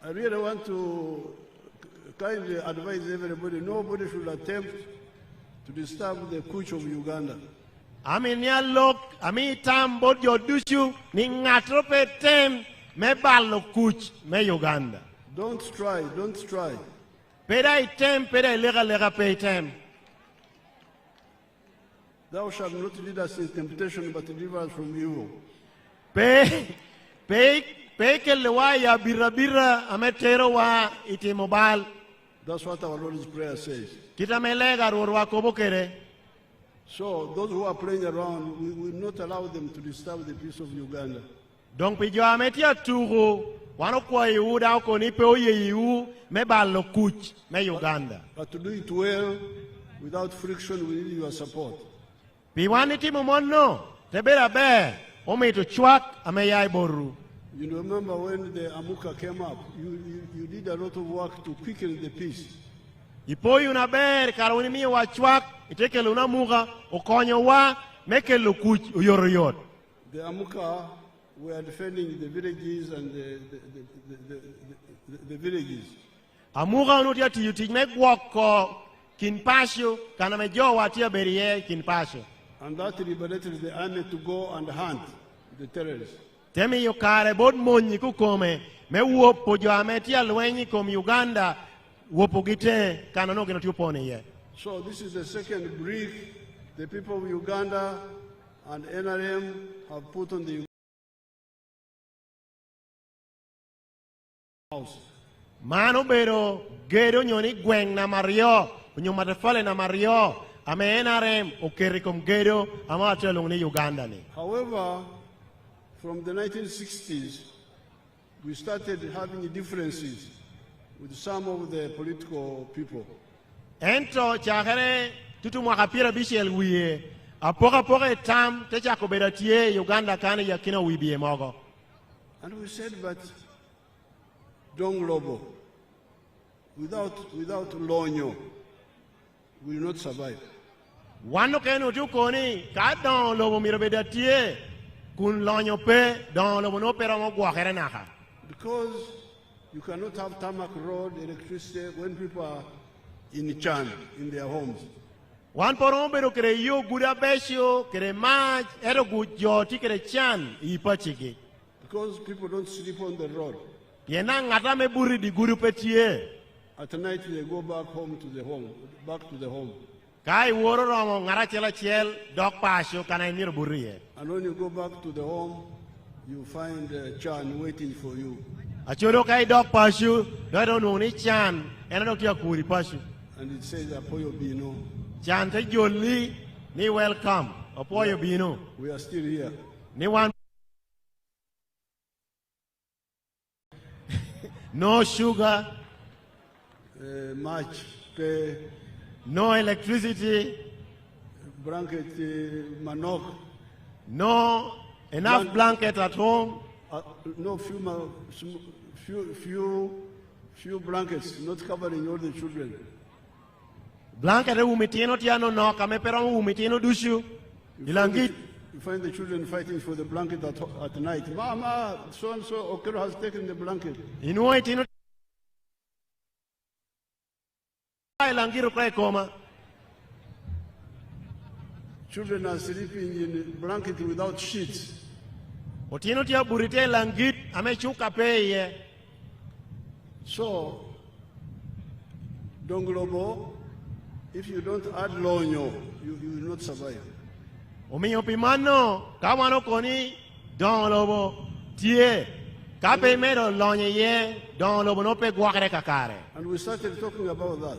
I really want to kindly advise everybody, nobody should attempt to disturb the kuch of Uganda. Ami nia lok, ami tam bod yo dushu, ni ngatro pe tem, me balo kuch, me Uganda. Don't try. Peda item, peda lega pe tem. Thou shalt not lead us in temptation, but deliver us from evil. Pe ke lewa ya bira ametero wa iti mobile. That's what our Lord's Prayer says. Kita melega ruwa kobo kere. So those who are playing around, we will not allow them to disturb the peace of Uganda. Donc pijo ametia turu wano kwa Yuda ko ni pe oye yu me balo kuch me Uganda. But to do it well, without friction, we need your support. Piwani timu mono tebera be ome to chwak ame yai boru. You remember when the Amuka came up, you did a lot of work to quicken the peace. Ipo yu na ber karuni mi wa chwak iteke luna muga okonyo wa meke lukuch uyoroyot. The Amuka were defending the villages and the villages. Amuga unutia tiyuti megwoko kinpasho kana mejo watia berie kinpasho. And that liberated the army to go and hunt the terrorists. Temi yokare bod monyi kukome me wopo jo ametia lwenyi kom Uganda wopo gite kana no gino tupone ye. So this is the second brick the people of Uganda and NRM have put on the house. Mano bero gedo nyoni gweng na Mario, matefale na Mario, ame NRM okeri kom gedo ama atelong ni Uganda ni. However, from the 1960s, we started having differences with some of the political people. Ento chakere tutu mwakapira bishel wiye apoka tam techa koberatie Uganda kane yakina wibie mogo. And we said, but Donglobo, without Lonyo, will not survive. Wano kenu tukoni ka Donglobo mirobedatie kun Lonyo pe Donglobo no pera mo gwakere naka. Because you cannot have tarmac road, electricity when people are in Chan, in their homes. Wan poron bero kere yo guda besho kere maj ero gujoti kere Chan ipachiki. Because people don't sleep on the road. Yena ngata me buri di guru petie. At night they go back to the home. Kai woro romo ngara chela chel dog pasho kana imiro buriye. And when you go back to the home, you find Chan waiting for you. Achoro kai dog pasho, do no ni Chan, ena do kia kuri pasho. And it says Apoyo Bino. Chan te joli ni welcome. Apoyo Bino. We are still here. Ni one. No sugar. Much pay. No electricity. Blanket manok. No enough blanket at home. No few blankets not covering all the children. Blanket umitino tiano no kame pero umitino dushu. Ilangit. You find the children fighting for the blanket at night. Mama, so and so Okero has taken the blanket. Inuitino. Ilangiro kwe koma. Children are sleeping in a blanket without sheets. Otino tia burite langit amechuka peye. So Donglobo, if you don't add lonyo, you will not survive. Omiyo pimano, kawano koni, Donglobo, tie, kape mero lonye ye, Donglobo no pe guakare kakare. And we started talking about that.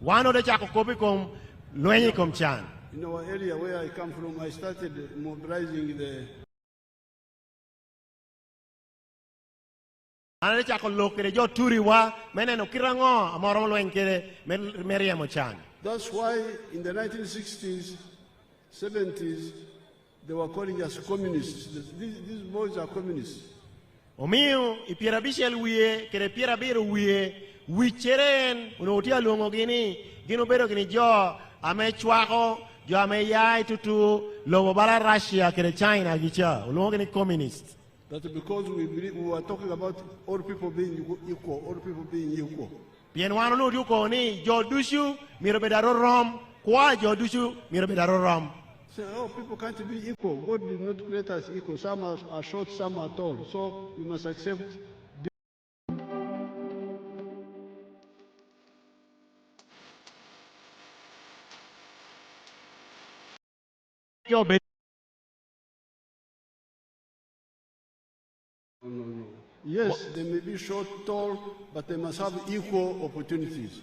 Wano de chako kopi kom, luenye kom chan. In our area where I come from, I started mobilizing the Ana de chako lokere jo turi wa, mene no kirango, amoro luen kere, meriemo chan. That's why in the 1960s, 70s, they were calling us communists. These boys are communists. Omiyo, ipiera bishel wiye, kere piera biru wiye, wicheren, unotia luongo gini, gino bedo gini jo, ame chwako, jo ame yai tutu, lobo bara Russia, kere China gicha, luongo gini communist. That because we were talking about all people being equal, all people being equal. Bien wano no yuko ni, jo dushu, miro bedaro rom, kwa jo dushu, miro bedaro rom. Say, oh, people can't be equal. God did not create us equal. Some are short, some are tall. So we must accept. No. Yes, they may be short, tall, but they must have equal opportunities.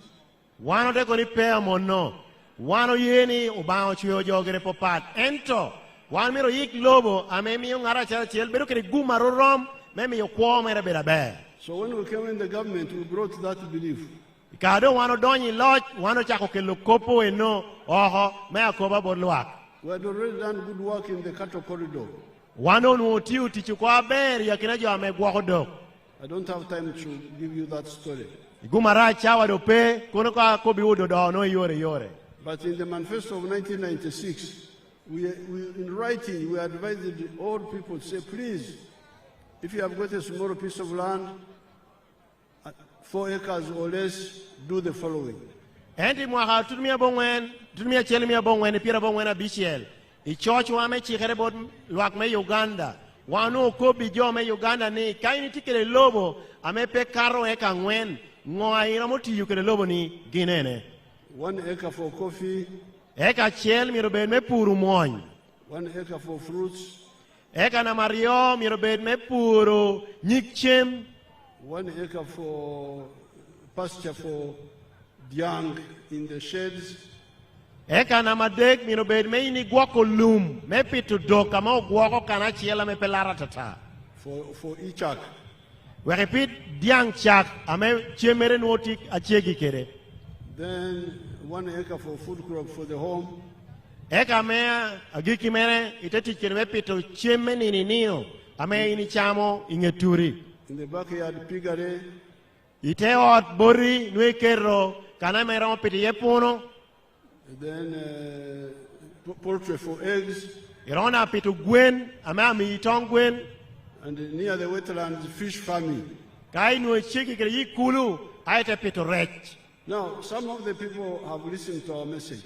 Wano de koni pea mono, wano yeni ubao chuyo jogere popat. Ento, wano miro yik lobo, ame miyo ngara chel, bedo kere guma rom, me miyo kwa mere beda be. So when we came in the government, we brought that belief. Kado wano donyi lodge, wano chako ke lokopo eno, oho, me akoba bodluak. We had already done good work in the cattle corridor. Wano nuotiu tichukwa beri ya kinajo ame guakodo. I don't have time to give you that story. Gumara chawa dope, kono kwa kobi udo do no yore. But in the manifesto of 1996, we in writing, we advised all people to say, please, if you have got a small piece of land, 4 acres or less, do the following. Endi mwaka tutumia bongwen, tutumia chelimia bongwen, pira bongwen na BCL. Ichocho wame chikere bod luak me Uganda. Wano kobi jo me Uganda ni, kaini tikele lobo, ame pe karo eka ngwen, ngoa iramoti yukele lobo ni ginene. 1 acre for coffee. Eka chel mirobed me puru moñ. 1 acre for fruits. Eka na mario mirobed me puru nyikchem. 1 acre for pasture for young in the sheds. Eka na madek mirobed me ini guako lum, me pitu doka ma guako kana chiela me pelara tata. For ichak. We repeat diang chak, ame chemere nuotik achegi kere. Then 1 acre for food crop for the home. Eka mea agiki mere iteti kere pito cheme nino ame ini chamo ingeturi. In the backyard piggery. Ite ot bori nui kero kana mera piti yepuno. Then poultry for eggs. Irona pitu gwen ame ami itong gwen. And near the wetlands fish farming. Kai nui chiki kere yikulu aite pitu rech. Now, some of the people have listened to our message.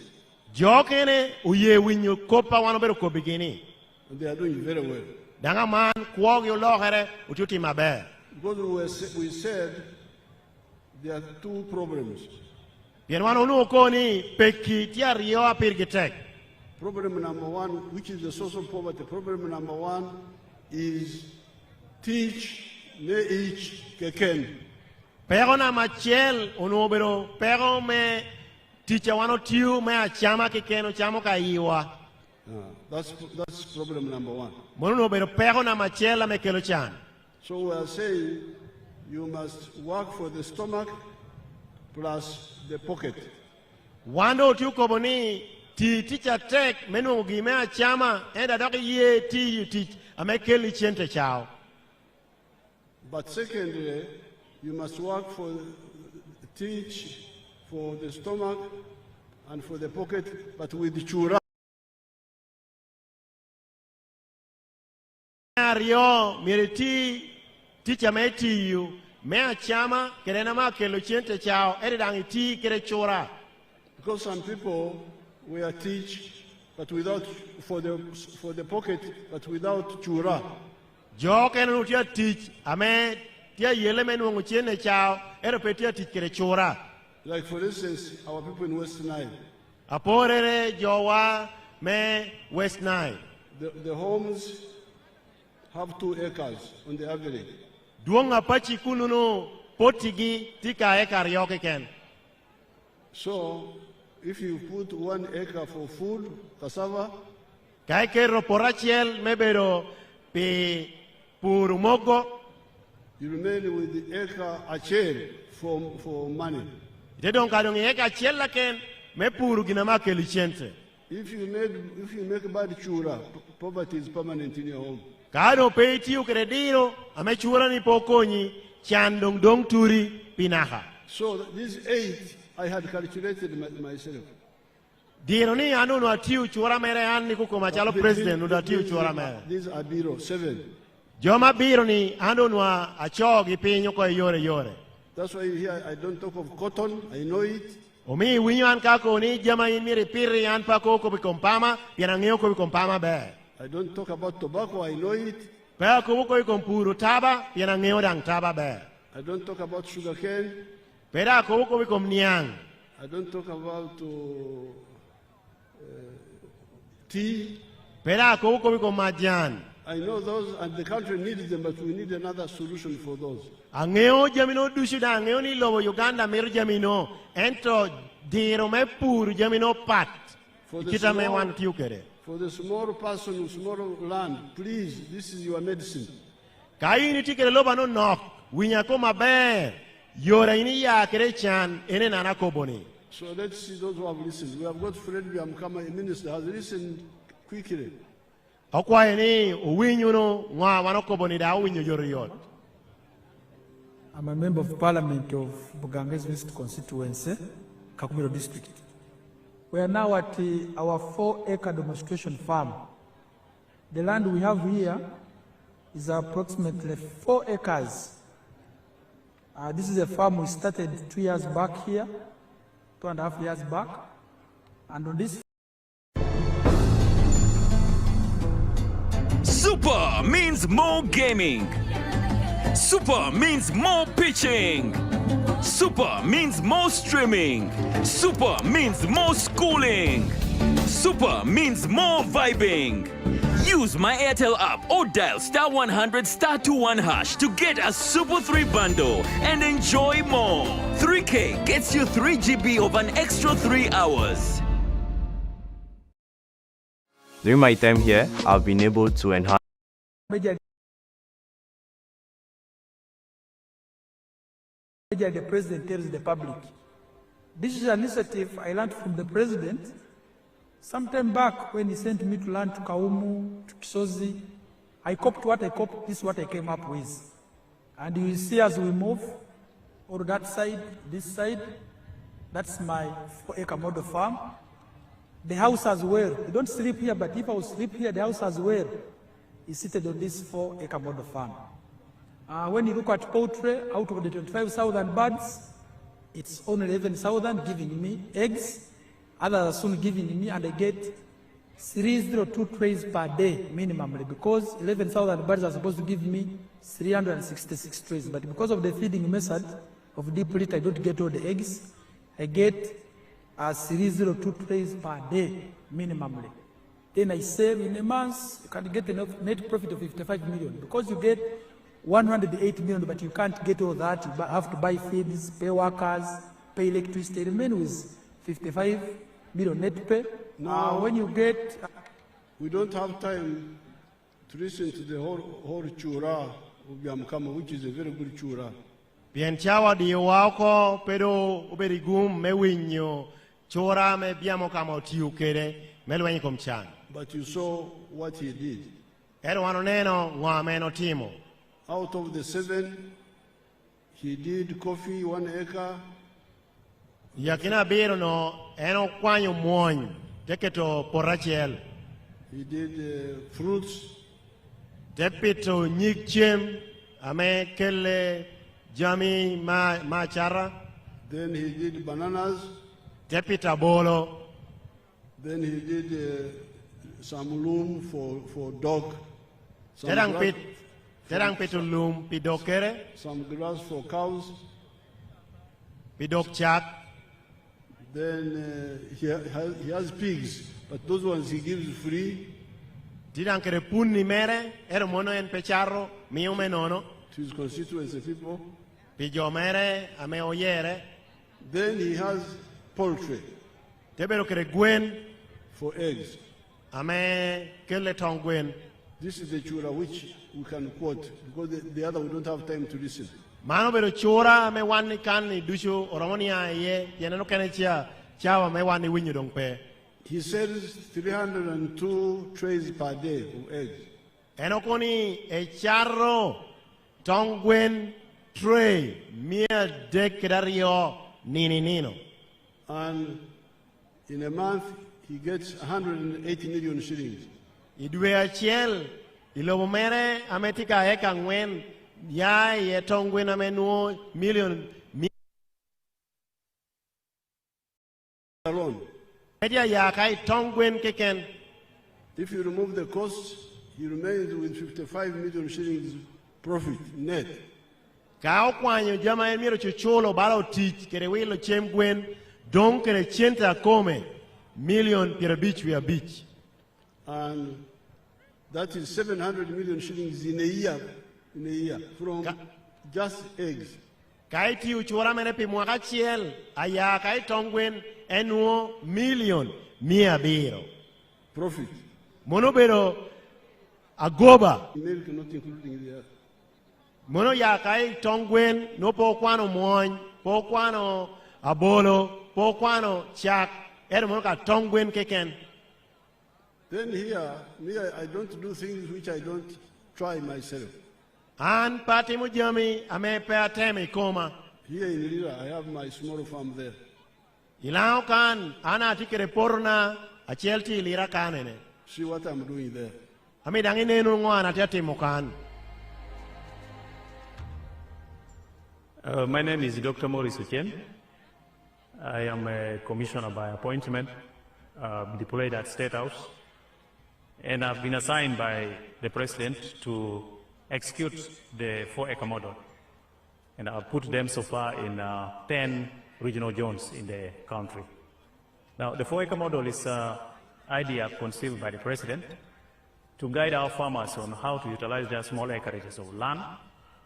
Jokene uye winyo kopa wanobero kobigini. And they are doing very well. Danga man kuog yo lohere ututi mabe. Because we said there are 2 problems. Bien wano nuko ni peki tia rio apirgitek. Problem number 1, which is the source of poverty. Problem number 1 is teach, ne each, keken. Pero na machel unubero, pero me teacher wano tiu me achama kekeno chamo kaiwa. That's problem number 1. Mono pero pero na machel me kelo chan. So we are saying you must work for the stomach plus the pocket. Wando tiu koboni ti teacher tek menu gime achama enda doki ye ti you teach ame keli chente chao. But secondly, you must work for teach for the stomach and for the pocket, but with chura. Rio miriti teacher me ti you me achama kerena ma kelo chente chao edang ti kere chura. Because some people will teach, but without for the pocket, but without chura. Jo kenu tia teach ame tia yele menu nguchene chao ero petia teach kere chura. Like for instance, our people in West Nile. Aporere jowa me West Nile. The homes have 2 acres on the average. Duonga pachi kununu potigi tika ekar yoke ken. So, if you put 1 acre for food, cassava, kaikero porachiel mebero pi purumogo, you remain with the acre achel for money. Tedon kadong eka chiel ken me puru ginama kelichente. If you make bad chura, poverty is permanent in your home. Kado peitiu crediro ame chura ni pokonyi chandong dong turi pinaha. So these 8 I had calculated myself. Diro ni anu no atiu chura mere an ni kuko machalo president no atiu chura mere. These are biro 7. Joma biro ni anu no achogi pinyo ko yore. That's why here I don't talk of cotton. I know it. Omi winyan kako ni jama in mire piri an pako ko bikompama yanangeo ko bikompama be. I don't talk about tobacco. I know it. Pa ko ko ikompuru taba yanangeo dang taba be. I don't talk about sugarcane. Pera ko bikom niang. I don't talk about tea. Pera ko bikom majan. I know those, and the country needs them, but we need another solution for those. Angeo jamino dushida angeo ni lobo Uganda mer jamino ento diro me pur jamino pat. Kita me wan tiukere. For the small person with small land, please, this is your medicine. Kai ni tikere loba no nok winya ko maber yora ini ya kerechan ene nana koboni. So let's see those who have listened. We have got Fred Biamkama, a minister, has listened quickly. Okwa ni uwinyu no ngwa wanokoboni da uwinyu yoriyot. I'm a member of parliament of Buganges West constituency, Kakumiro district. We are now at our 4-acre demonstration farm. The land we have here is approximately 4 acres. This is a farm we started 2 years back here, 2.5 years back. And on this Super means more gaming. Super means more pitching. Super means more streaming. Super means more schooling. Super means more vibing. Use my Airtel app or dial *100 *21 hash to get a Super 3 bundle and enjoy more. 3K gets you 3 GB of an extra 3 hours. During my time here, I've been able to enhance the president tells the public. This is an initiative I learned from the president sometime back when he sent me to learn to Kaumu, to Kisozi. I copied what I copied, this is what I came up with. And you will see as we move, or that side, this side, that's my 4-acre model farm. The house as well. You don't sleep here, but if I will sleep here, the house as well is seated on this 4-acre model farm. When you look at poultry, out of the 25,000 birds, it's only 11,000 giving me eggs. Others are soon giving me, and I get 302 trays per day minimally, because 11,000 birds are supposed to give me 366 trays. But because of the feeding method of deep litter, I don't get all the eggs. I get 302 trays per day minimally. Then I save in a month, you can get a net profit of 55 million, because you get 108 million, but you can't get all that. You have to buy feeds, pay workers, pay electricity. Remain with 55 million net pay. Now, when you get... we don't have time to listen to the whole chura of Biamkama, which is a very good chura. Pienchawa di wako pero uberigum mewinyo chora me biamo kama tiukere melwenyi komchan. But you saw what he did. Ero wanoneno ngwameno timo. Out of the 7, he did coffee 1 acre. Yakina biro no eno kwanyo mwony teketo porachiel. He did fruits. Tepito nyikchem ame kele jami machara. Then he did bananas. Tepita bolo. Then he did some loom for dog. Terang pitu loom pidokere. Some grass for cows. Pidok chak. Then he has pigs, but those ones he gives free. Tidankere punni mere, mono en pecharro, mio menono. To his constituency people. Pijo mere, ame oyere. Then he has poultry. Tebero kere gwen. For eggs. Ame kele tong gwen. This is the chura which we can quote, because the other we don't have time to listen. Mano bero chura ame wani kani dushu oromonia ye yenano kene chawa me wani winyu dong pe. He sells 302 trays per day of eggs. Enokoni e charro tongwen tray mia dekedario nino. And in a month he gets 180 million shillings. Idwe achiel ilobo mere ametika eka ngwen ya ye tongwen amenuo million alone. If you remove the cost, he remains with 55 million shillings profit net. Kao kwanyo jama emiro chucholo balo tich kere wilo chem gwen don kere chenta come million pira beach we a beach. And that is 700 million shillings in a year from just eggs. Kaiti uchora mene pi mwaka chiel aya kai tongwen enuo million mia biro. Profit. Mono bero agoba. Milk not including the Mono ya kai tongwen no po kwano moñ, po kwano abolo, po kwano chak, mono ka tongwen keken. Then here, me, I don't do things which I don't try myself. An pati mujami ame pe ateme koma. Here in Lira, I have my small farm there. Ilao kan ana tikere porna achelti Lira kanene. See what I'm doing there. Ami dangine nungwana tiati mokan. My name is Dr. Maurice Uchen. I am a commissioner by appointment, deployed at State House, and I've been assigned by the President to execute the 4-acre model. And I've put them so far in 10 regional zones in the country. Now, the 4-acre model is an idea conceived by the President to guide our farmers on how to utilize their small acreages of land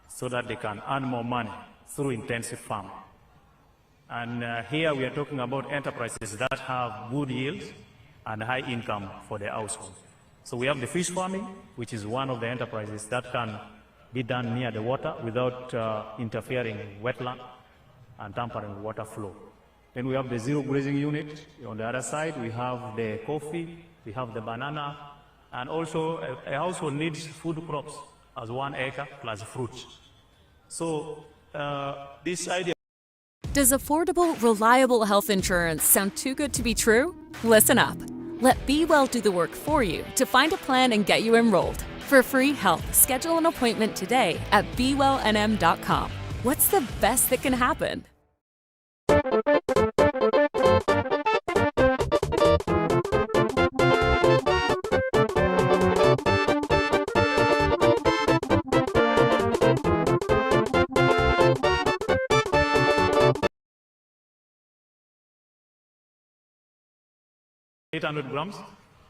so that they can earn more money through intensive farming. And here we are talking about enterprises that have good yields and high income for their household. So we have the fish farming, which is one of the enterprises that can be done near the water without interfering with wetland and tampering with water flow. Then we have the zero grazing unit. On the other side, we have the coffee, we have the banana, and also a household needs food crops as 1 acre plus fruits. So this idea. Does affordable, reliable health insurance sound too good to be true? Listen up. Let Be Well do the work for you to find a plan and get you enrolled. For free help, schedule an appointment today at BeWellNM.com. What's the best that can happen? 800 grams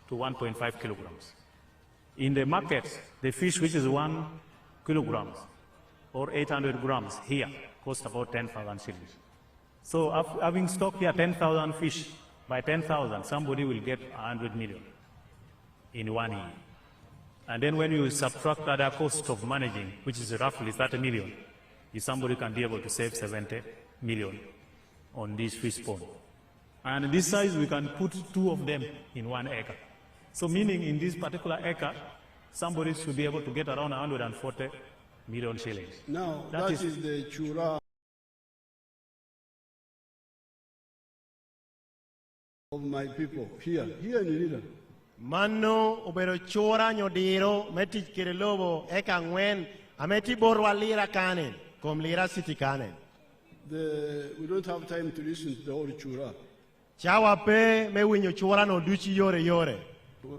to 1.5 kilograms. In the market, the fish which is 1 kilogram or 800 grams here costs about 10,000 shillings. So having stock here 10,000 fish, by 10,000 somebody will get 100 million in 1 year. And then when you subtract other cost of managing, which is roughly 30 million, somebody can be able to save 70 million on this fish pond. And this size, we can put 2 of them in 1 acre. So meaning in this particular acre, somebody should be able to get around 140 million shillings. Now, that is the chura of my people here in Lira. Mano obero chora nyodiro meti kirelobo eka ngwen ameti borwa Lira kanen kom Lira city kanen. We don't have time to listen to the whole chura. Chawape me winyo chora no duchi yore.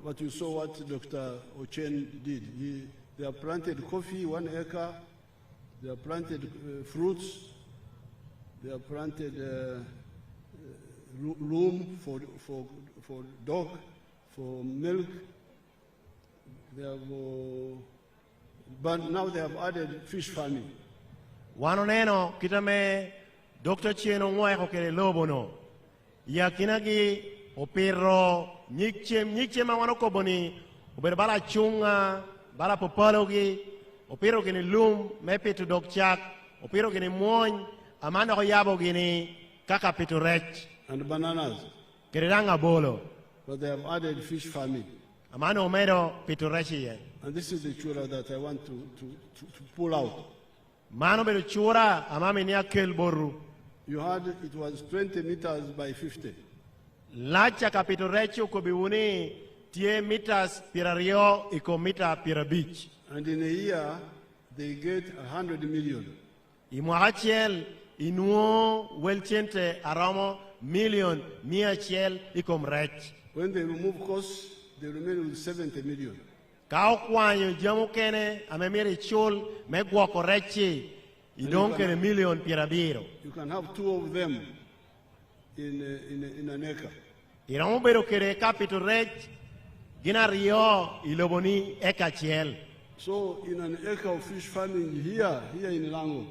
But you saw what Dr. Ochen did. They have planted coffee 1 acre. They have planted fruits. They have planted room for dog, for milk. They have, but now they have added fish farming. Wanoneno kitame Dr. Cheno ngoi ko kele lobono. Ya kinagi opero nyikchem wano ko boni ober bala chunga bala popologi opero gini lum mepe to dog chak opero gini moñ amanda ko yabo gini kaka piturech and bananas. Keranga bolo. But they have added fish farming. Amano omero piturechi ye. And this is the chura that I want to pull out. Mano belo chura amami ni akel boru. You had, it was 20 meters by 50. Lacha kapiturechi ko biuni tie meters pirario iko mita pirabich. And in a year, they get 100 million. Imwachiel inuo welchente aramo million miachiel ikom rech. When they remove costs, they remain with 70 million. Kao kwanyo jamu kene amemiri chul megwako rechi idonkere million pirabiro. You can have 2 of them in an acre. Iramo bero kere capital rech gina rio iloboni eka chiel. So in an acre of fish farming here in Lango,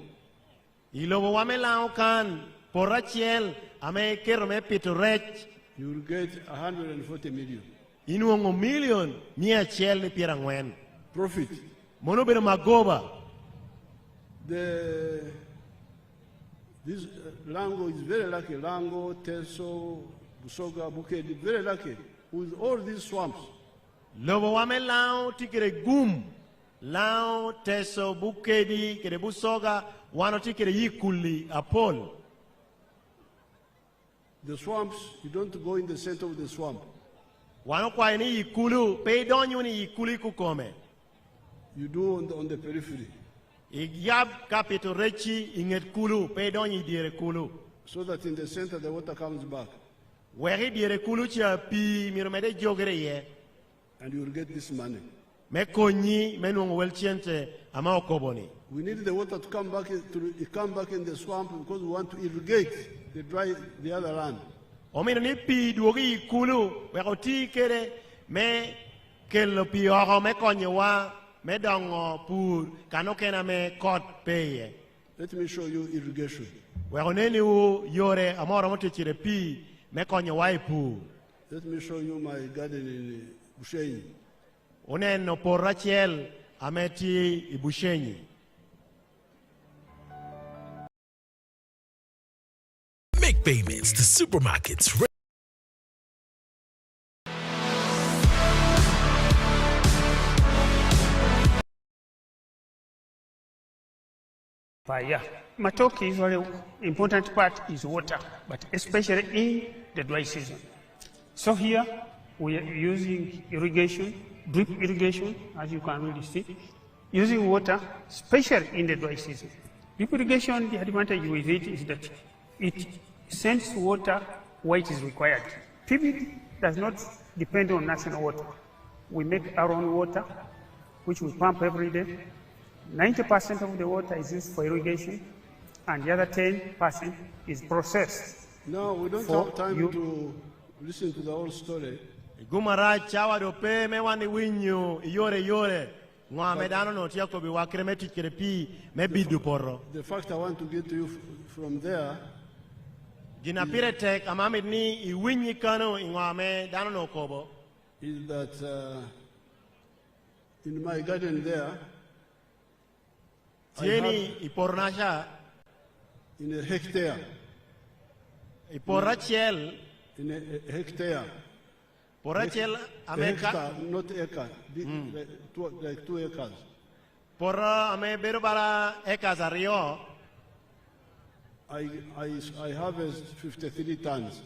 ilobo wame lao kan porachiel ame kero me pitorech. You will get 140 million. Inuongo million mia chiel ni pirangwen. Profit. Mono bero magoba. This Lango is very lucky. Lango, Teso, Busoga, Bukedi, very lucky with all these swamps. Lobo wame lao tikere gum. Lao, Teso, Bukedi, kere Busoga, wano tikere yikuli, apol. The swamps, you don't go in the center of the swamp. Wano kwa ni yikulu, pe donyo ni yikuli kukome. You do on the periphery. Igyab kapito rechi inget kulu, pe donyo dire kulu. So that in the center the water comes back. Weri dire kulu chia pi miromede jogere ye. And you will get this money. Mekonyi menung welchiente ama okoboni. We need the water to come back in the swamp because we want to irrigate the other land. Omino ni pi duogi kulu wekoti kere me kelo pi oro me konyewa me dongo pur kanokena me kot peye. Let me show you irrigation. Wekoneni u yore amoro motechire pi me konyewa pur. Let me show you my garden in Bushenyi. Uneno porachiel ameti ibushenyi. Make payments to supermarkets. Yeah, Matoke is very important part is water, but especially in the dry season. So here we are using irrigation, drip irrigation, as you can really see, using water, especially in the dry season. Drip irrigation, the advantage with it is that it sends water where it is required. PB does not depend on national water. We make our own water, which we pump every day. 90% of the water is used for irrigation, and the other 10% is processed. No, we don't have time to listen to the whole story. Gumara chawa dope me wani winyo yore ngwa medano no tiako bi wakre metikere pi me bidu porro. The fact I want to get to you from there Ginapire tek amame ni iwinyi kano ngwa me dano no kobo is that in my garden there tieni ipornasha in a hectare. Iporachiel in a hectare. Porachiel ame hectare, not acre, like 2 acres. Pora ame berubara acres ario. I harvest 53 tons.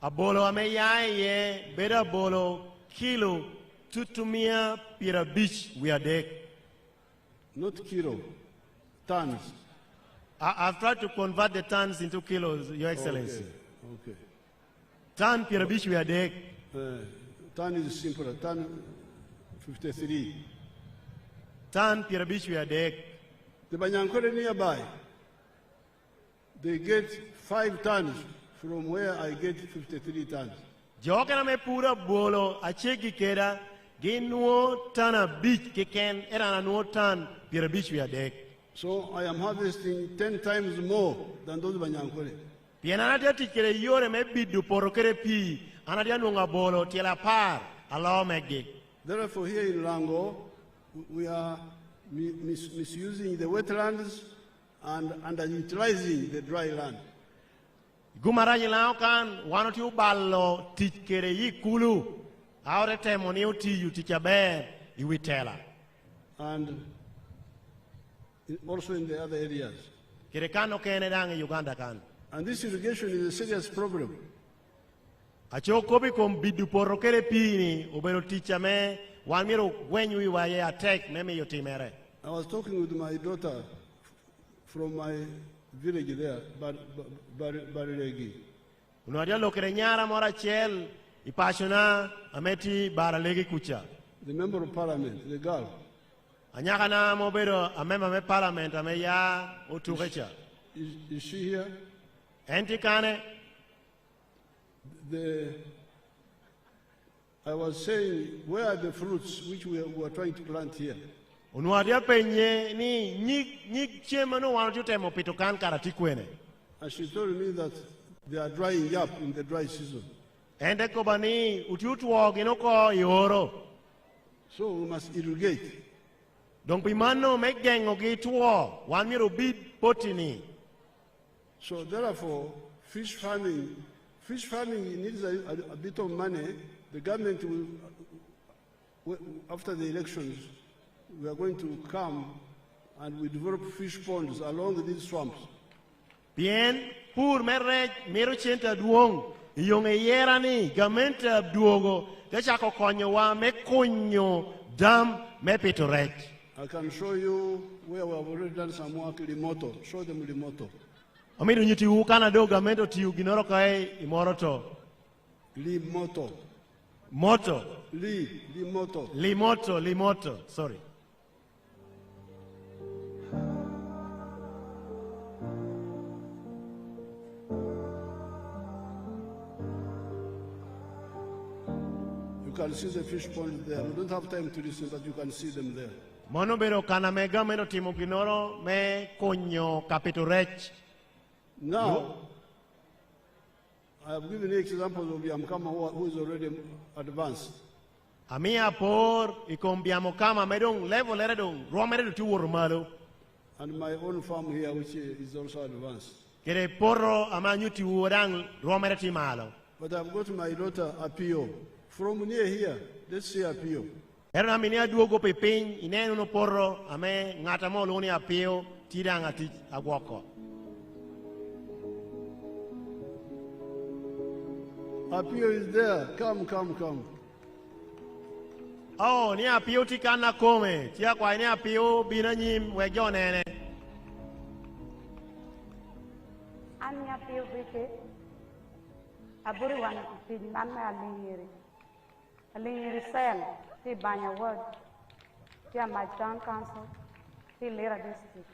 Abolo ame ye bera bolo kilo tutumia pira beach we are deck. Not kilo, tons. I've tried to convert the tons into kilos, Your Excellency. Okay. Ton pira beach we are deck. Ton is simpler. Ton 53. Ton pira beach we are deck. The Banyankore nearby, they get 5 tons from where I get 53 tons. Jokana me pura bolo achegi keda ginuo tana beach keken era no tan pira beach we adek. So I am harvesting 10 times more than those Banyankole. Pianana tikere yore me bidu porokere pi anadia nunga bolo tiela par allow mege. Therefore here in Lango we are misusing the wetlands and underutilizing the dry land. Gumaraji lao kan wanotiu ballo tikere yikulu aure temoni uti yutichaber iwitela. And also in the other areas. Kirekano kene dange Uganda kan. And this irrigation is a serious problem. Achokobi kom bidu porokere pini ubero tichame wanmiro when we were attack meme yotimere. I was talking with my daughter from my village there, Barilegi. Unadia lokere nyara mora chel ipashona ameti baralegi kucha. The member of parliament, the girl. Anyaka na mobero amember me parliament ameya uturecha. Is she here? Enti kane. I was saying, where are the fruits which we are trying to plant here? Unuadia penye ni nyik chema no wanu temo pitokan karatikwene. And she told me that they are drying up in the dry season. Ende kobani utiutuog inoko yoro. So we must irrigate. Donc pimano megengo gituo wan miro bid potini. So therefore, fish farming needs a bit of money. The government will, after the elections, we are going to come and we develop fish ponds along these swamps. Bien, pour mero chenta duong, yonge yerani, gamenta duogo, techako konyo wa me konyo dam me pitorek. I can show you where we have already done some work, Limoto. Show them Limoto. Amiru nyiti ukana do gamento tiyu ginoro kae imoroto. Limoto. Moto. Limoto. Limoto, sorry. You can see the fish pond there. We don't have time to listen, but you can see them there. Monobero kana mega meno timo ginoro me konyo capitorech. Now, I have given you examples of Yamkama who is already advanced. Amia por ikombiamo kama medong level eredong romere tu urmado. And my own farm here, which is also advanced. Kere porro amanyuti urang romere timalo. But I've got my daughter Apio. From near here, let's see Apio. Erna minia duogo pepin inenu no porro ame ngata mo loni Apio tidang ati agwoko. Apio is there. Come. Oh, ni Apio tikana come. Tia kwa ni Apio binanyim wejonene. Ani Apio bike. Aburi wana kupidi nana alingiri. Alingiri sel. Ti banya ward. Ti my town council. Ti Lira district.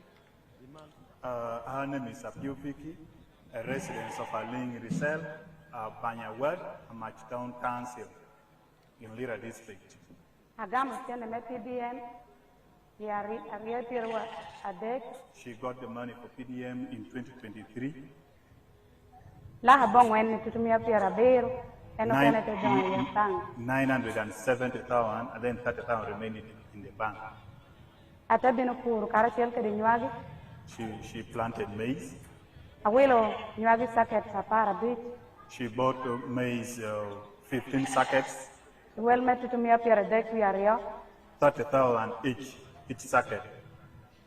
Her name is Apio Piki, a resident of Aling Risel, Banya Ward, Town Council in Lira district. Agamu tiene me PDM, she got the money for PDM in 2023. La habong wen tutumia pira beru, eno kene te don yentang. 970,000 and then 30,000 remaining in the bank. Ata bino kuru kara chel ke nyuagi. She planted maize. Awilo nyuagi saket sapara bit. She bought maize 15 sackets. Well met tutumia pira dek yario. 30,000 each sacket.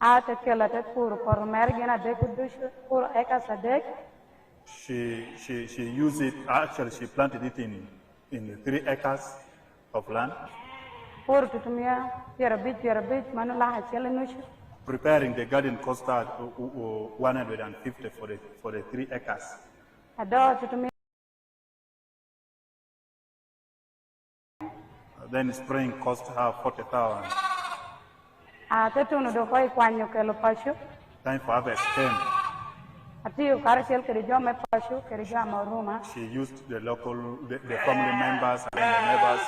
Ata kela te kuru por mergena dek udushu kuru eka sadek. She used it, actually she planted it in 3 acres of land. Puru tutumia pira bit manula hachele nushu. Preparing the garden costed 150 for the 3 acres. Ado tutumia. Then spraying cost her 40,000. Tetunu do koi kwanyo kelo pashu. Time for harvest came. She used the family members and the neighbors.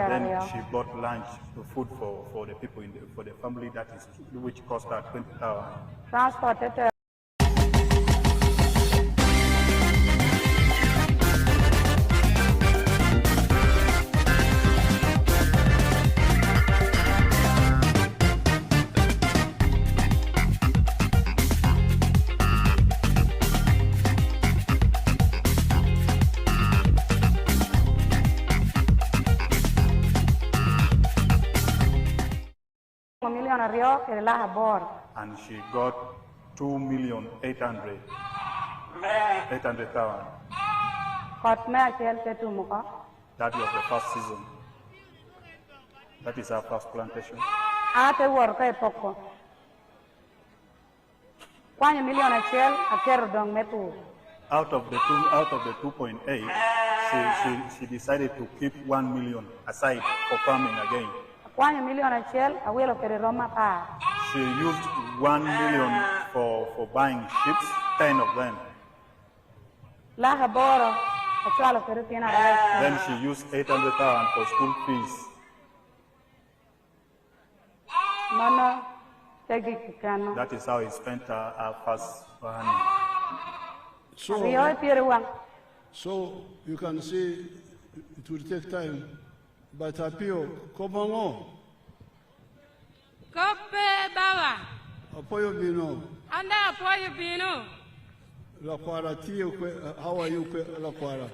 Then she bought lunch, food for the people for the family which cost her 20,000. And she got 2,800,000. That was the first season. That is our first plantation. Out of the 2.8, she decided to keep 1 million aside for farming again. She used 1 million for buying ships, 10 of them. Then she used 800,000 for school fees. That is how he spent our first money. So you can see it will take time, but appeal, Kobango. Kope Baba. Apoyo Bino. Anda apoyo Bino. La Quara, how are you, La Quara?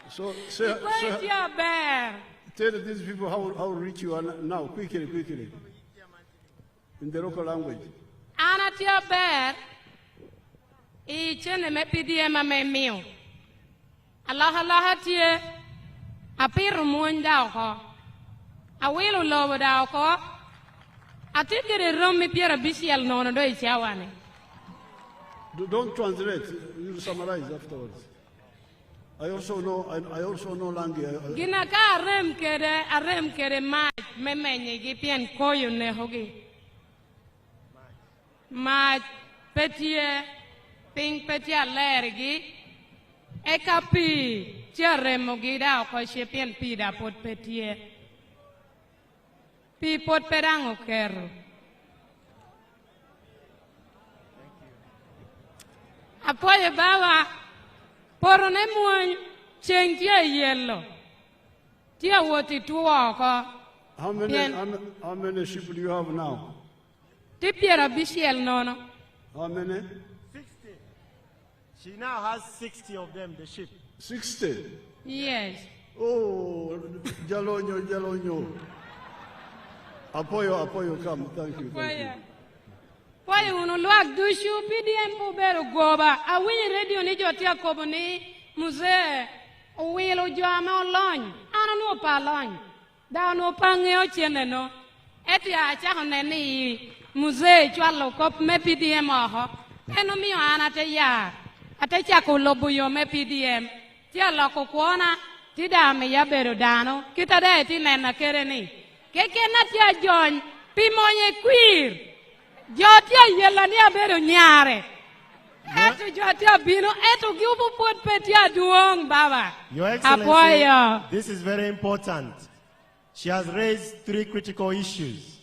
So, tell these people how rich you are now, quickly, in the local language. Ana tia bear. Chene me PDM me mio. Allah tie. Apir muenda ko. Awilo lobo da ko. Atikere romi piera bisial nono do ichawane. Don't translate. You summarize afterwards. I also know language. Gina ka arem kere ma me menye gipien koyo ne hogi. Ma petie ping petia lergi e capi tiaremo gida ko shepien pida pot petie. Pi pot perango kero. Apoye Baba, poro ne muony cheng tie yellow. Tie woti tuoko. How many sheep do you have now? Tipiera bisiel nono. How many? 60. She now has 60 of them, the sheep. 60? Yes. Oh, Jalonyo. Apoyo, come. Thank you. Why unu luak dushu PDM pubero goba. Awi radio ni jotia kobo ni muzee. Uwilo jama olony. Ana no pa lony. Da no pa ngeo chene no. Eti acha honeni muzee chwalo kop me PDM oho. Eno miyo ana te ya. Ate chako lobo yo me PDM. Tia loko kuona. Tida me ya bero dano. Kita de ti nena kere ni. Keke na tia John. Pimonye queer. Jotia yelani abero nyare. Eto jotia bino. Eto giubu pot petia duong Baba. Your Excellency, this is very important. She has raised 3 critical issues.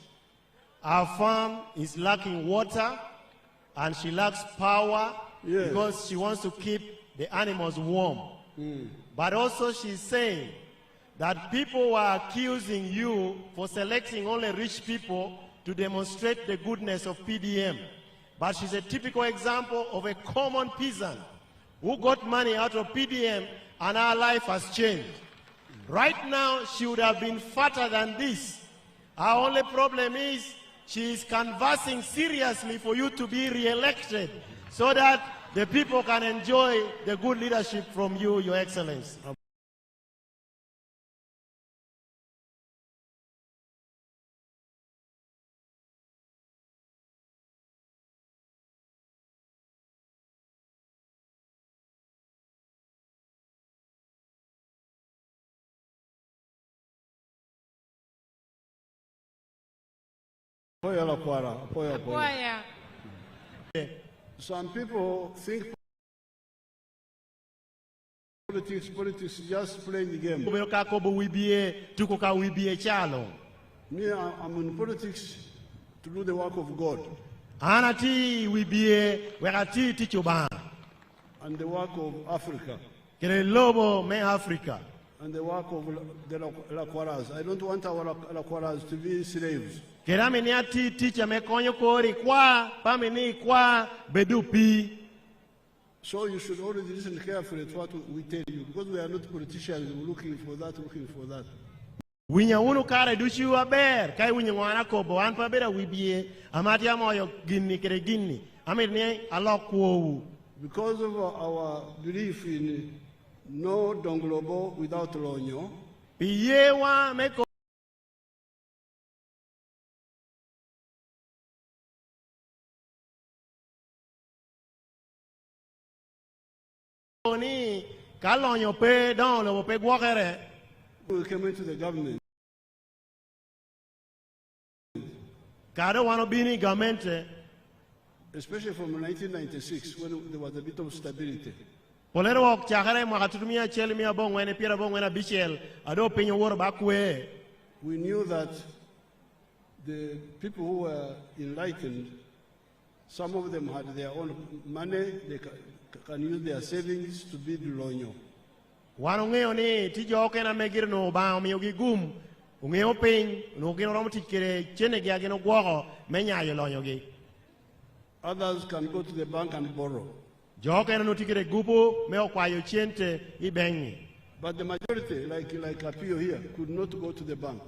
Our farm is lacking water and she lacks power because she wants to keep the animals warm. But also she's saying that people were accusing you for selecting only rich people to demonstrate the goodness of PDM. But she's a typical example of a common peasant who got money out of PDM and her life has changed. Right now, she would have been fatter than this. Our only problem is she is canvassing seriously for you to be re-elected so that the people can enjoy the good leadership from you, Your Excellency. Some people think politics is just playing the game. Me, I'm in politics to do the work of God. And the work of Africa. And the work of the Lakwaras. I don't want our Lakwaras to be slaves. So you should already listen carefully to what we tell you, because we are not politicians looking for that. Winya unu kare dushi aber kai winya wana kobo an pa bera wibie amati amoyo ginni kere ginni amirni alokwo. Because of our belief in no donglobo without lonyo. Piyewa meko ni kalonyo pe don lo pe gwokere. We came into the government. Especially from 1996, when there was a bit of stability. We knew that the people who were enlightened, some of them had their own money, they can use their savings to build Lonyo. Others can go to the bank and borrow. But the majority, like Apio here, could not go to the bank.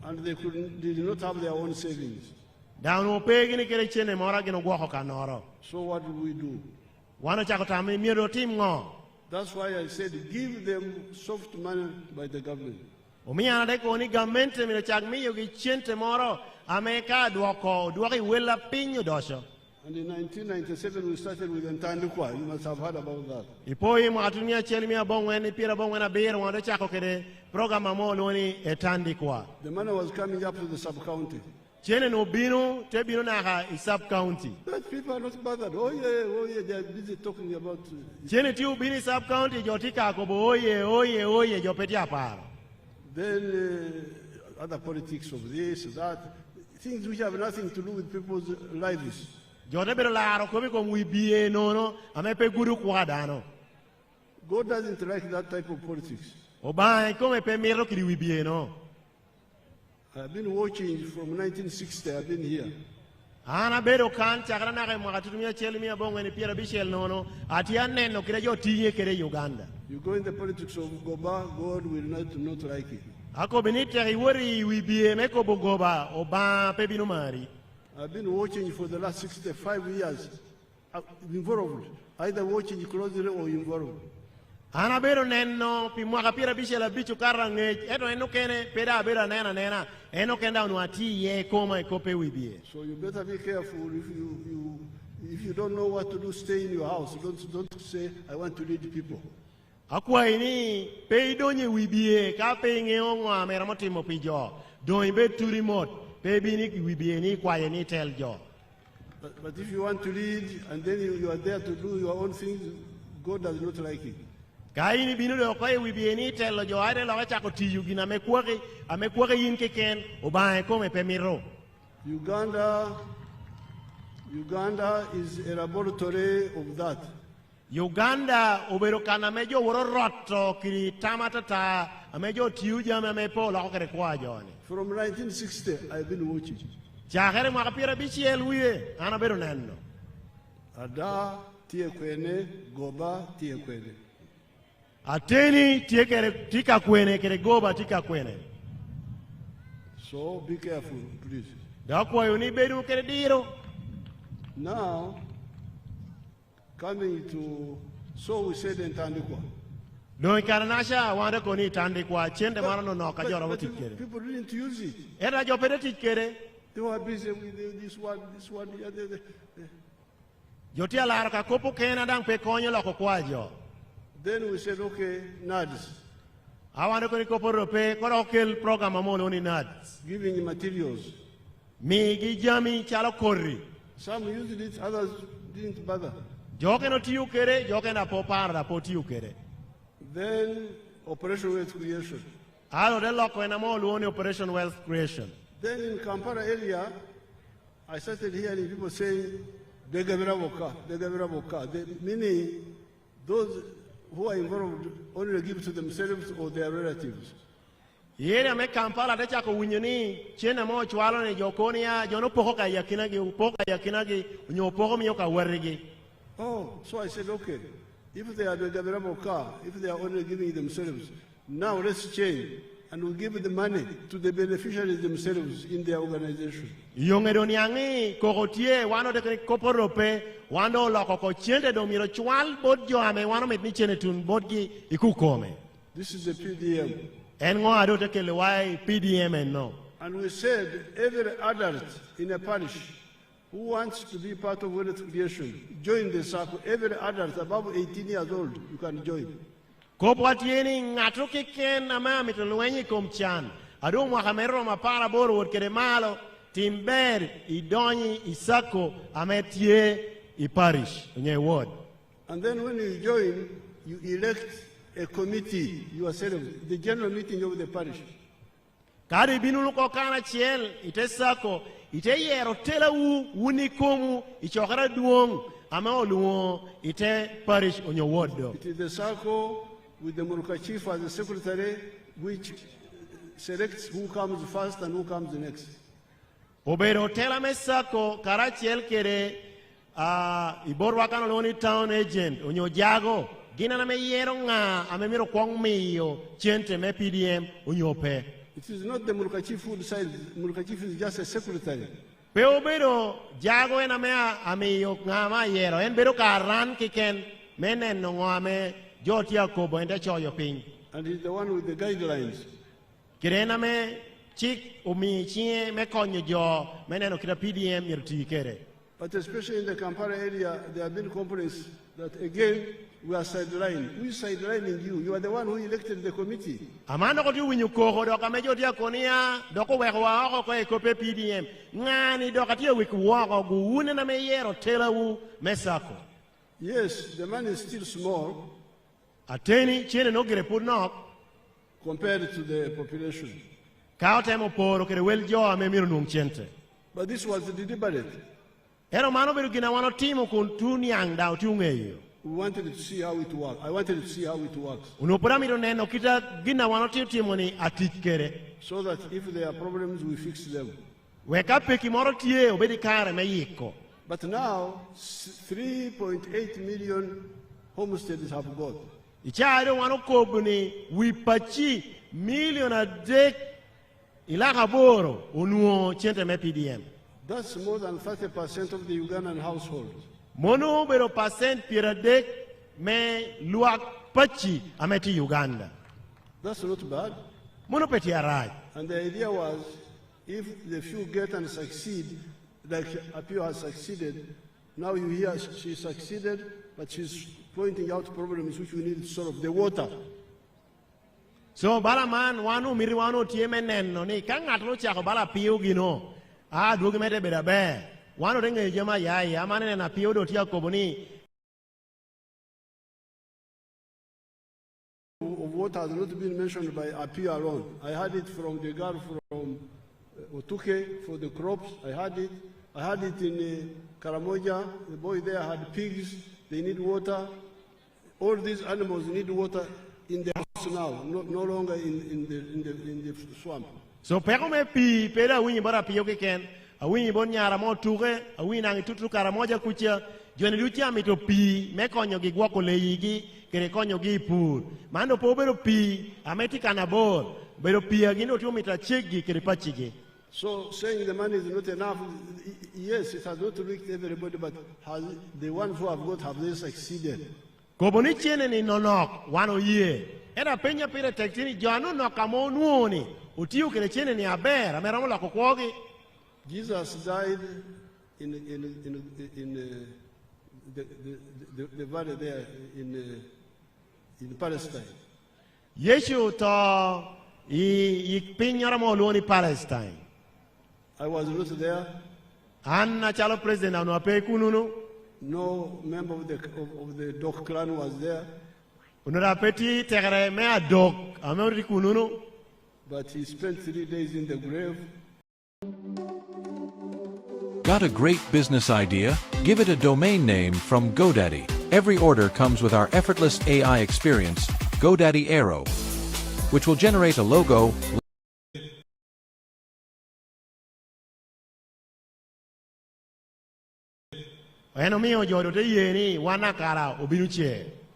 And they did not have their own savings. So what do we do? That's why I said give them soft money by the government. And in 1997 we started with Ntandikwa. You must have heard about that. The money was coming up to the sub-county. But people are not bothered. Oh yeah, they are busy talking about then other politics of this, that, things which have nothing to do with people's lives. God doesn't like that type of politics. I've been watching from 1960, I've been here. You go in the politics of Goba, God will not like it. I've been watching for the last 65 years, involved, either watching closely or involved. So you better be careful. If you don't know what to do, stay in your house. Don't say, I want to lead people. But if you want to lead and then you are there to do your own things, God does not like it. Uganda is a laboratory of that. Uganda oberokana mejo wororoto kiri tamatata amejo tiuja mepo la kokere kwajo. From 1960 I've been watching. Chakere mwakapira bichiel wiye ana bero neno. Ada tie kwene goba tie kwene. Ateni tiekere tika kwene kere goba tika kwene. So be careful, please. Dakwa yoni bedu kere diro. Now, coming to, so we said in Tandikwa. No, Karanasha, wanda koni Tandikwa, chende marano no kajora mutikere. People didn't use it. Era jopere tikere. They were busy with this one, the other. Jotia lara ka kopo kena dang pe konyo la kokwajo. Then we said, okay, NADS. I want to go pay Korokel program among nuts. Giving materials. Me Gijami Chalokori. Some used it, others didn't bother. Jokeno Tiukere, Jokena Popara, Potiukere. Then Operation Wealth Creation. Alo de lock when I'm all only Operation Wealth Creation. Then in Kampala area, I started hearing people saying, Degabira Boka, meaning those who are involved only give to themselves or their relatives. Yere me Kampala de Chako Winyoni, Chena Mo Chualone, Jokonia, Jono Poka Yakinagi, Nyopoko Mioka Warrigi. Oh, so I said, okay, if they are the Gabiraboka, if they are only giving themselves, now let's change and we'll give the money to the beneficiaries themselves in their organization. Yongedoniangi, Korotier, one of the Koporope, one of Loko Chente Domiro Chual, Bodjoame, one of Mitnichenetun, Bodgi, Ikukome. This is the PDM. And no, I don't take why PDM and no. And we said every adult in a parish who wants to be part of wealth creation, join the circle. Every adult above 18 years old, you can join. Kopwatieni ngatuki ken ama mitulwenyi komchan. Adu mwakamero mapara boru wotkere malo, timber, idonyi, isako, ametie, iparish, nye ward. And then when you join, you elect a committee yourself, the general meeting of the parish. Kari binuluko kana chiel, ite sako, ite yero tela unikomu, ichokara duong, ama oluo, ite parish on your ward. It is the circle with the Muruka chief as the secretary, which selects who comes first and who comes next. Obero tela mesako, kara chiel kere, iborwa kana loni town agent, onyo jago, gina na me yero nga, amemiro kwang miyo, chente me PDM, unyope. It is not the Muruka chief who decides. Muruka chief is just a secretary. Pero jago ena mea amiyo ngama yero en bero karan kiken menen no ngame jotia kobo ende choyo ping. And he's the one with the guidelines. Kirena me chik umi chie me konyo jo menen no kira PDM yirti kere. But especially in the Kampala area, there have been complaints that again we are sidelined. Who is sidelining you? You are the one who elected the committee. Amano ko tu winyu ko do ka mejo dia konia do ko we wa ko ko pe PDM. Ngani do ka tie we ko wa ko une na me yero tela wu mesako. Yes, the money is still small. Ateni chene no gere put no compared to the population. Ka temo poro kere wel jo ame miru num chente. But this was the deliberate. Ero mano beru gina wano timo kun tuni ang da tungeyo. We wanted to see how it works. I wanted to see how it works. Unopura miro neno kita gina wano timo ni atikere. So that if there are problems, we fix them. Weka peki moro tie obedi kare me yiko. But now 3.8 million homesteads have got. Icharo wano kobuni wipachi million a dek ilaka boro unuo chente me PDM. That's more than 30% of the Ugandan households. Mono bero percent piradek me luak pachi ameti Uganda. That's not bad. Mono peti arai. And the idea was, if the few get and succeed, like Apio has succeeded, now you hear she succeeded, but she's pointing out problems which we need to solve. The water. So bala man wanu miri wanu tieme nenno ni kangatlo chako bala pio gino. Dugi mete beda be. Wano renge jema yai amane na pio do tia koboni. Of water has not been mentioned by Apio alone. I had it from the girl from Otuke for the crops. I had it in Karamoja. The boy there had pigs. They need water. All these animals need water in the house now, no longer in the swamp. So peko me pi pera winyi bara pio keken. Awinyi bon nyara mo tuke, awinyi nangi tutu Karamoja kucha. Jone lucha mito pi me konyo gi gwako leyigi kere konyo gi pur. Mando po bero pi ameti kanabor. Bero pi agino tu mita chegi kere pachigi. So saying the money is not enough, yes, it has not reached everybody, but the ones who have got, have they succeeded? Koboni chene ni nonok wano ye. Era penya pire tektini jano nokamo nuoni. Utiu kere chene ni aber ameramo la kokwogi. Jesus died in the valley there in Palestine. Yeshu to I pinyara mo luoni Palestine. I was not there. Anna chalo president anu ape kununu. No member of the Dok clan was there. Unura peti tegere me a Dok ameri kununu. But he spent 3 days in the grave. Got a great business idea? Give it a domain name from GoDaddy. Every order comes with our effortless AI experience, GoDaddy Aero, which will generate a logo.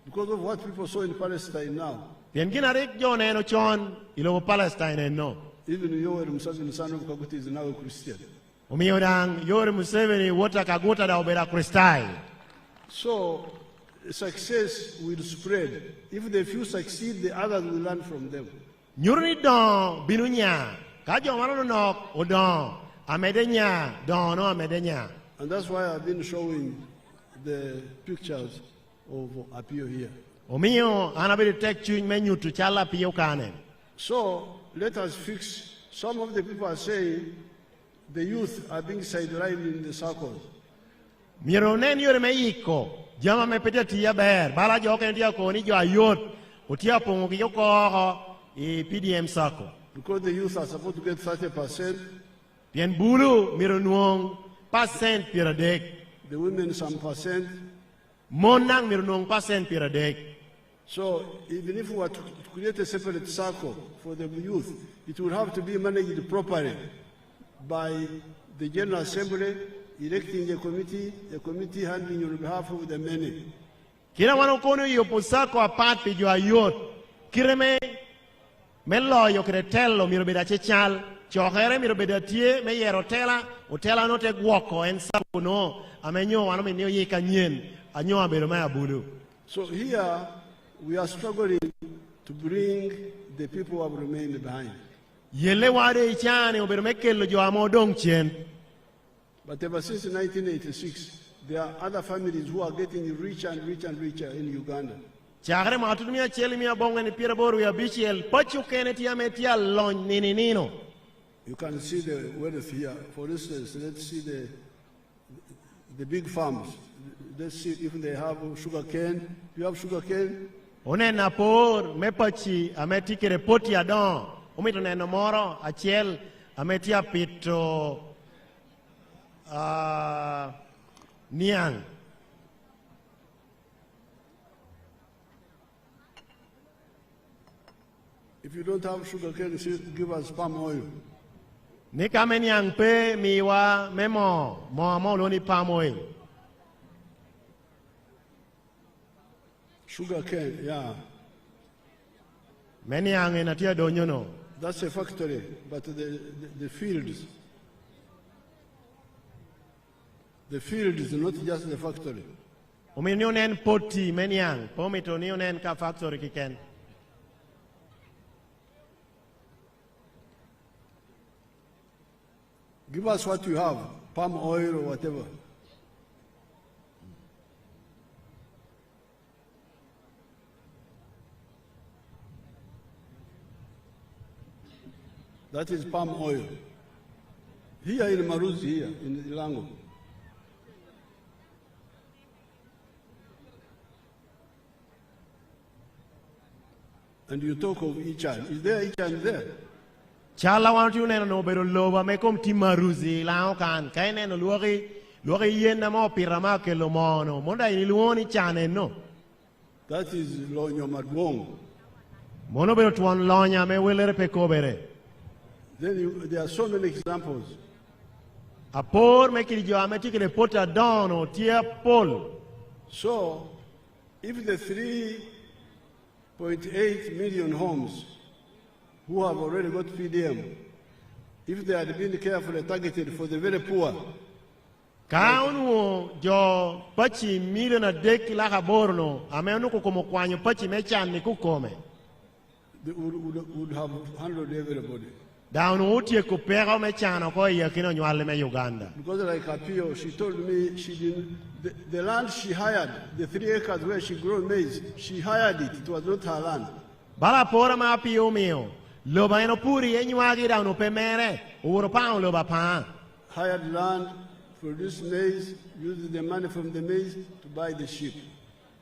Because of what people saw in Palestine now. Even Yoweri Museveni, son of Kaguta, is now a Christian. So, success will spread. If the few succeed, the others will learn from them. And that's why I've been showing the pictures of Apio here. So, let us fix. Some of the people are saying the youth are being sidelined in the circles. Because the youth are supposed to get 30%. The women some percent. So even if we were to create a separate circle for the youth, it would have to be managed properly by the General Assembly, electing a committee handling on behalf of the many. Kila wanokono yopusako apart jo ayot kireme melo yokretello miro beda chechal chohere miro beda tie me yero tela utela no te gwoko en sakuno amenyo wano menyo yikanyen anyo abero ma abudu. So here we are struggling to bring the people who have remained behind. Yele wade ichane obero mekello jo amodong chen. But ever since 1986, there are other families who are getting richer and richer and richer in Uganda. You can see the wealth here. For instance, let's see the big farms. Let's see if they have sugar cane. Do you have sugar cane? Onena por mepachi ameti repoti adon. Umito neno moro achiel ametia pito niang. If you don't have sugar cane, give us palm oil. Ni kame niang pe miwa memo mo loni palm oil. Sugar cane, yeah. Many young in Atia Donyono. That's a factory, but the fields. The field is not just the factory. Ominionen poti many young. Pomitonionen ka factory kiken. Give us what you have, palm oil or whatever. That is palm oil. Here in Maruzi, here in Ilango. And you talk of Ichan. Is there Ichan there? Chala want you no bero loba me kom timaruzi lao kan kaine no luogi yenda mo pirama ke lo mono monda ini luoni chane no. That is Lonyo Madwong. Mono bero tuan lonya me welere pekobere. Then there are so many examples. Apor me kiri jo ameti ke pota dono tia pol. So if the 3.8 million homes who have already got PDM, if they had been carefully targeted for the very poor. Kaunu jo pachi million a dek la borno amenu ko como kwanyo pachi mechan ni kukome. They would have handled everybody. Down utie ko pero mechano ko yakino nywale me Uganda. Because like Apio, she told me she didn't. The land she hired, the 3 acres where she grew maize, she hired it. It was not her land. Bala pora ma pio mio. Loba eno puri enyuagi da no pemere. Uro paon loba pa. Hired land, produce maize, use the money from the maize to buy the sheep.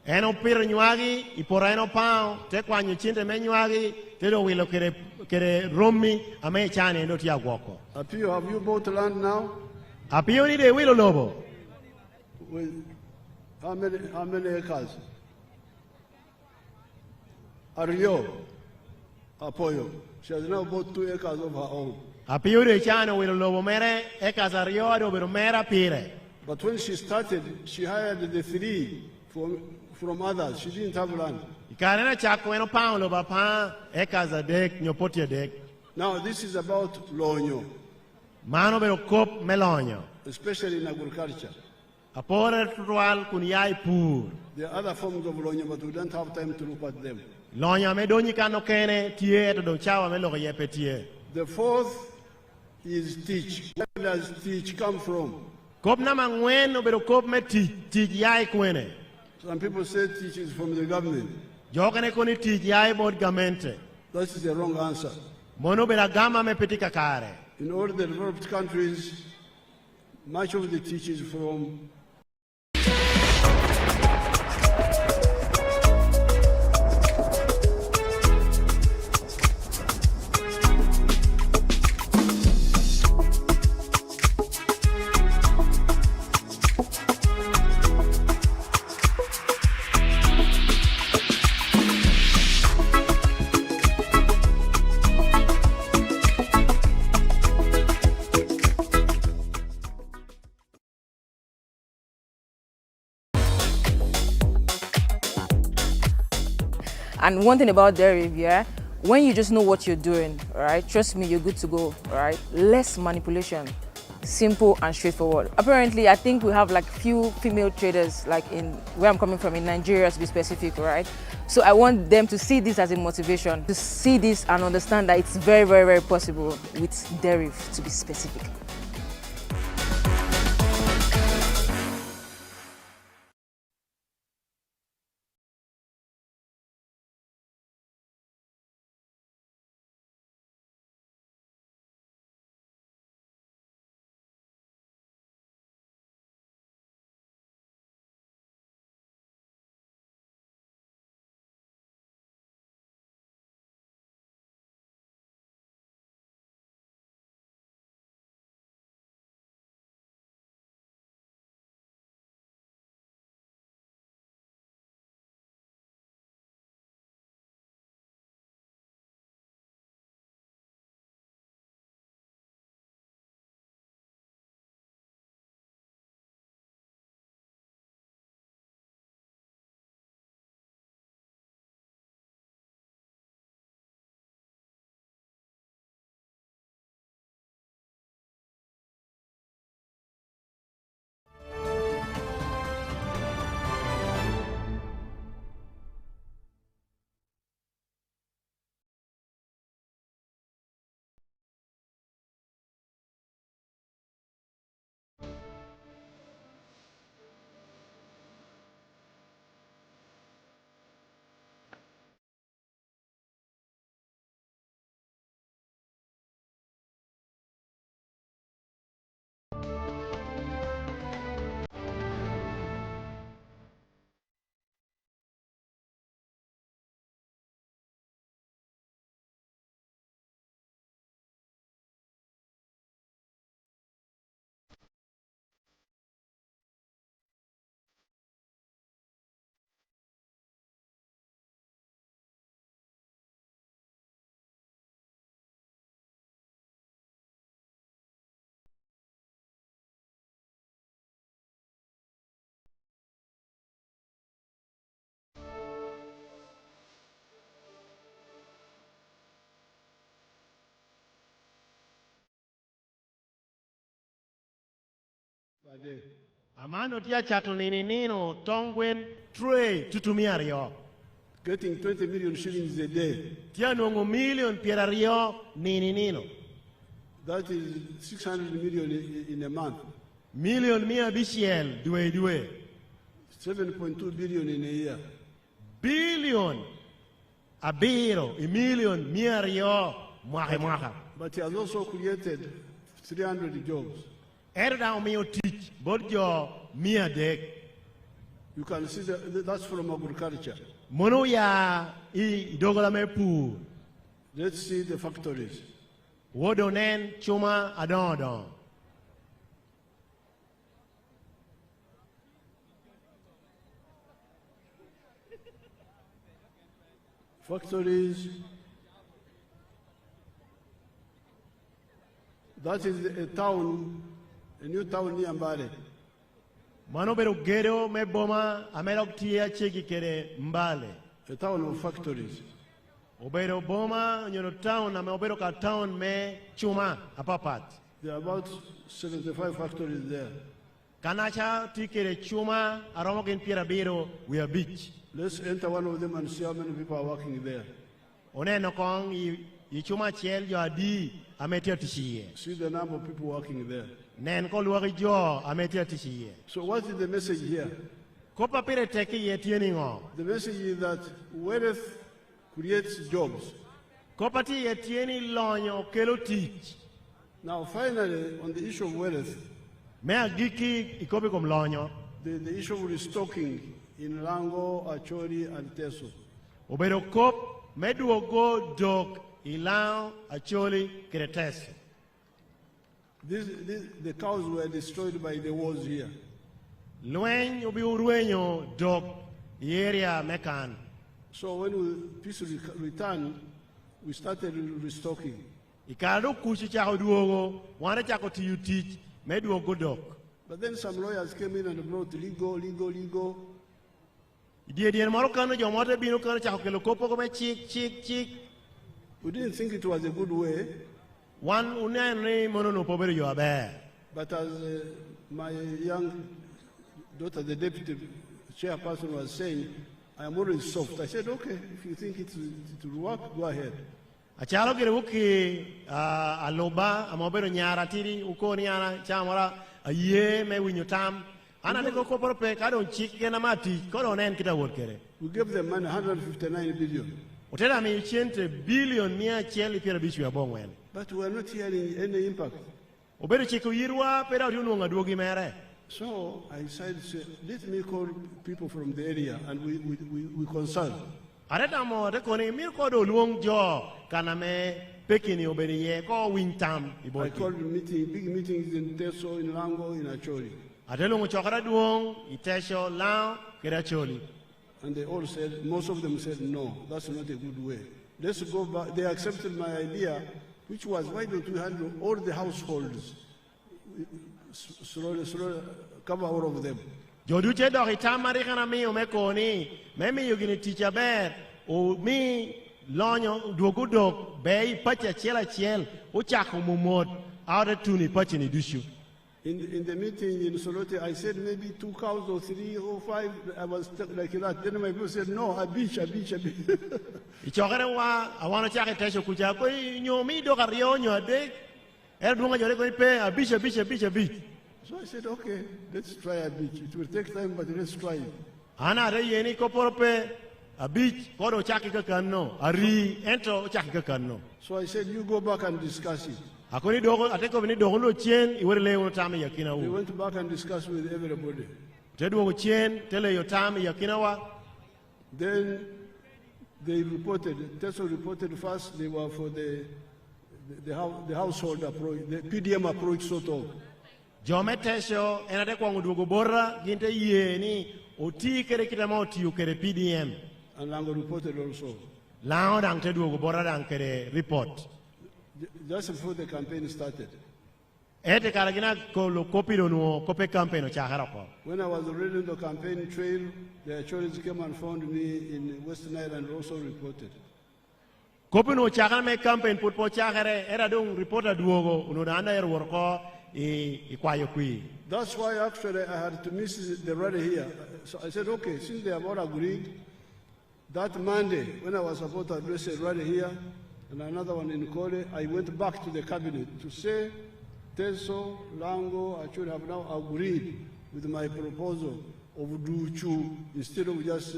Eno pir nyuagi, ipora eno paon, te kwanyu chinte me nyuagi, te do wilo kere romi, ame chane endo tia guoko. Apio, have you bought land now? Apio ni de wilo lobo. With how many acres? Ario, Apoyo. She has now bought 2 acres of her own. Apio de chane wilo lobo mere, eka zario ado biro mera pire. But when she started, she hired the 3 from others. She didn't have land. Ikarena chako eno paon loba pa, eka za dek, nyopoti dek. Now this is about lonyo. Mano biro kop melonyo. Especially in agriculture. Apore tutual kunyai pur. There are other forms of lonyo, but we don't have time to look at them. Lonya me donyi kano kene tie to don chawa me logo yepe tie. The 4th is teach. Where does teach come from? Kop na mangwen no bero kop me teach yai kwene. Some people say teach is from the government. Jokane koni teach yai bod gamente. That is the wrong answer. Mono bera gama me petika kare. In all the developed countries, much of the teach is from And one thing about dairy, yeah, when you just know what you're doing, right? Trust me, you're good to go, right? Less manipulation, simple and straightforward. Apparently, I think we have like few female traders, like in where I'm coming from in Nigeria, to be specific, right? So I want them to see this as a motivation, to see this and understand that it's very, very, very possible with dairy, to be specific. Amano tia chato nino tongwen tray tutumia rio. Getting 20 million shillings a day. Tia nongo million piera rio nino. That is 600 million in a month. Million mia bishel due. 7.2 billion in a year. Billion. abiro, a million, miario, mwaka. But he has also created 300 jobs. Erda me teach, but your mia dek. You can see that's from agriculture. Mono ya I dogola me pu. Let's see the factories. Wodonen chuma adon. Factories. That is a town, a new town near Mbale. Mano bero gero me boma amelok tia cheki kere Mbale. A town of factories. Obero boma nyono town ame obero ka town me chuma apapat. There are about 75 factories there. Kanacha tikere chuma aromokin pirabiro we are beach. Let's enter one of them and see how many people are working there. One no kong I chuma chel yo adi ametia tishiye. See the number of people working there. Nen ko luwari jo ametia tishiye. So what is the message here? Kopa pire teki ye tieni ngo. The message is that wealth creates jobs. Kopa ti ye tieni lonyo kelo teach. Now finally, on the issue of wealth, me agiki ikobe kom lonyo. The issue of restocking in Lango, Acholi, and Teso. Obero kop meduogo dok Ilao, Acholi, Kereteso. The cows were destroyed by the wars here. Luen ubi uruenyo dok area mekan. So when peace returned, we started restocking. Ikado kuchi chako duogo, wana chako tiyu teach, meduogo dok. But then some lawyers came in and brought legal. Idie moro kano jomote bino kano chako kelo kopo kome chik. We didn't think it was a good way. One unene mono pobere yo abe. But as my young daughter, the deputy chairperson, was saying, I am always soft. I said, okay, if you think it will work, go ahead. Achalo kire uki aloba amobero nyara tiri uko nyara chamara aye me winyo tam. Ana neko koporo pe kado chik kena mati kono nen kita wot kere. We gave them money, 159 billion. Otera mi chente billion mia cheli pira bichu ya bongwen. But we are not hearing any impact. Obero chiku yirwa pera uriunu ngaduogi mere. So I decided to say, let me call people from the area and we consult. Areta mo de koni mir ko do luong jo kaname pekini oberi ye ko wintam iboti. I called big meetings in Teso, in Lango, in Acholi. Adelo mo chokara duong itesho lao keracholi. And they all said, most of them said, no, that's not a good way. Let's go back. They accepted my idea, which was, why don't we handle all the households? Slowly, cover all of them. Joduche do hitamari kana mi omekoni, memi yugini teacher bear, o mi lonyo duogudok, bay pacha chiel, uchako mumod, out of tuni pachini dushu. In the meeting in Solote, I said maybe 2 cows or 3 or 5. I was stuck like that. Then my people said, no, a beach. Ichokere wa, I want to check it. Kucha ko nyomi do kario nyode. Erdunga jore ko pe a beach. So I said, okay, let's try a beach. It will take time, but let's try it. Ana re yeni ko porpe a beach ko do chaki ka kanno. Ari ento chaki ka kanno. So I said, you go back and discuss it. Akoni dogo ateko vini dogo no chien iwere le uno tami yakina u. We went back and discussed with everybody. Tedu wo chien tele yo tami yakina wa. Then they reported. Teso reported first. They were for the household approach, the PDM approach sort of. Jome tesho enade kwa ngudugo bora ginte yeni oti kere kitama oti ukere PDM. And Lango reported also. Lango dang tedu go bora dang kere report. Just before the campaign started. When I was already on the campaign trail, the authorities came and found me in Western Nile and also reported. That's why actually I had to miss the rally here. So I said, okay, since they have all agreed, that Monday, when I was supposed to address a rally here, and another one in Kole, I went back to the cabinet to say, Teso, Lango, actually have now agreed with my proposal of Duchu instead of just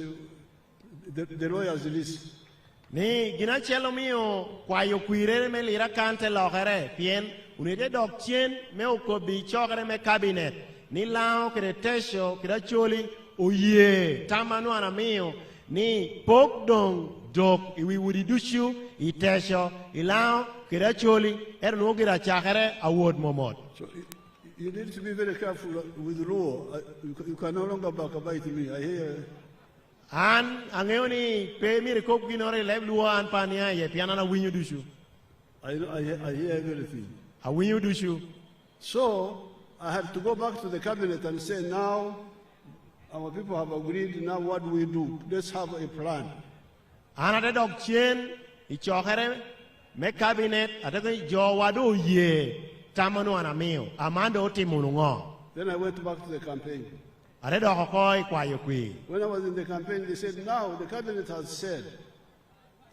the lawyer's list. Ni gina chelo mio kwayo kwirere me Lira kante lokere pien unite dok chien me okobi chokere me cabinet ni lao kere tesho kere choli oye tamanu ana mio ni pok dok iwi wudi dushu itesho ilao kere choli no gira chakere award momot. So you need to be very careful with law. You can no longer backbite me. I hear. An angeoni pe mi rekop ginore lev luan pania ye piana na winyu dushu. I hear everything. A winyu dushu. So I had to go back to the cabinet and say, now our people have agreed. Now what do we do? Let's have a plan. Another dog chain ichokere me cabinet ataka jo wado ye tamanu anamio amando timunungo. Then I went back to the campaign. When I was in the campaign, they said, now the cabinet has said,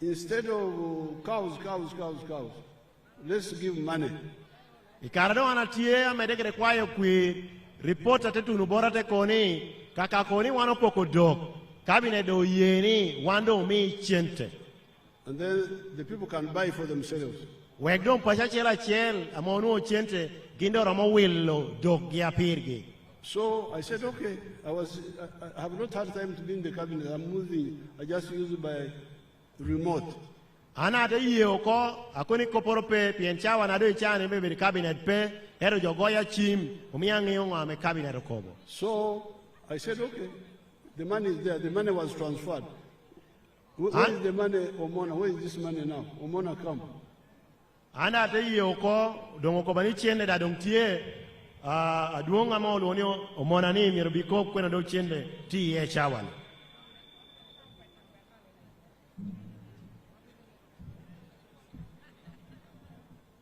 instead of cows, let's give money. Ikarado anatie amedeke kwayo kwi report atetu nubora te koni kaka koni wano poko dog cabinet do yeni wando mi chente. And then the people can buy for themselves. Wegdom pachachela chel amonu chente gindo ramo willo dog ya pirgi. So I said, okay, I have not had time to be in the cabinet. I'm moving. I just use it by remote. Ana de yoko akoni koporope pienchawa na do chane be cabinet pe ero jogoya chim umiangi yonga me cabinet kobo. So I said, okay, the money is there. The money was transferred. Where is the money, Omona? Where is this money now? Omona, come. Ana de yoko dongo bani chene da dongtie. Aduonga mo lonio omona ni mirubiko kwena do chende ti e chawan.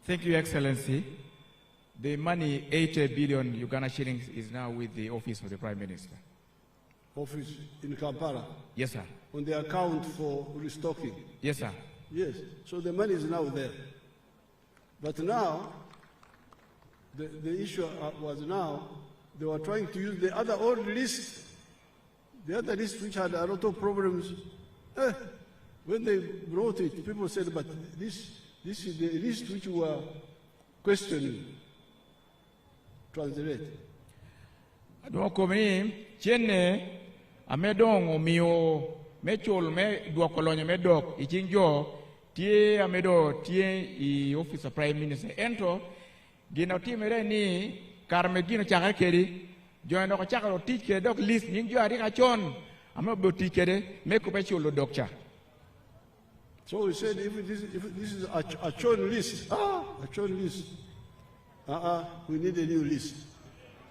Thank you, Excellency. The money, 80 billion Uganda shillings, is now with the Office of the Prime Minister. Office in Kampala? Yes, sir. On the account for restocking? Yes, sir. Yes. So the money is now there. But now, the issue was now, they were trying to use the other old list, which had a lot of problems. When they brought it, people said, but this is the list which we were questioning. Translate. Duoko mi chenne amedong omio mechol me duoko lonyo medok ichinjo tie amedo tie I Office of Prime Minister ento gino timere ni karme gino chaka kedi joino ko chaka tich ke dok list ning jo ari ka chon amedo tich kede me ko pecholo dokcha. So we said if this is a chon list, a chon list. We need a new list.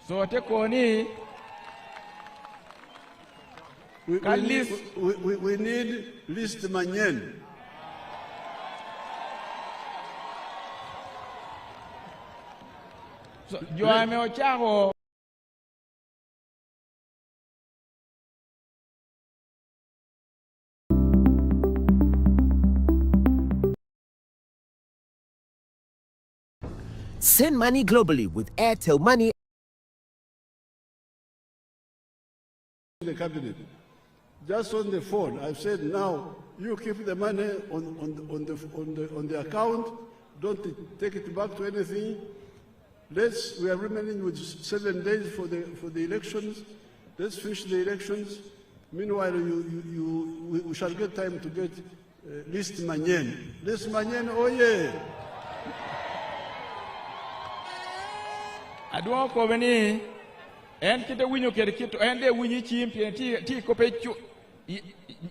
So te koni we need list manyen. So yo ame ochago Send money globally with Airtel Money. The cabinet, just on the phone, I've said now you keep the money on the account. Don't take it back to anything. We are remaining with 7 days for the elections. Let's finish the elections. Meanwhile, we shall get time to get list manyen. List manyen, oh yeah. Adwa ko beni en kite winyo kere kito en de winyi chimpi ti ko pe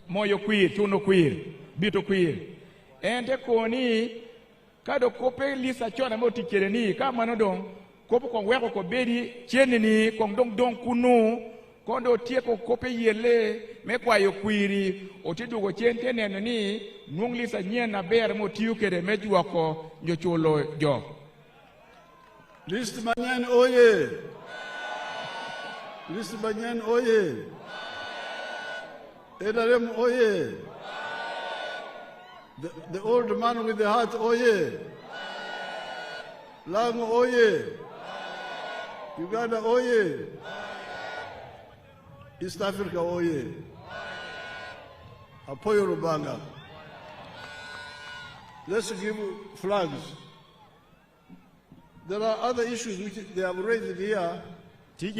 moyo kwir chuno kwir bito kwir en te koni kado ko pe lisa chona mo tikere ni ka mano don ko ko weko ko bedi cheni ni ko dong kunu ko do tie ko pe yele me kwa yo kwiri o ti dugo chente neno ni nung lisa nyen na ber mo tiu kere me jwa ko nyochulo jo. List manyan oye. List manyan oye. Edarem oye. The old man with the heart oye. Lang oye. Uganda oye. East Africa oye. Apoyo Rubanga. let's give flags. There are other issues which they have raised here. In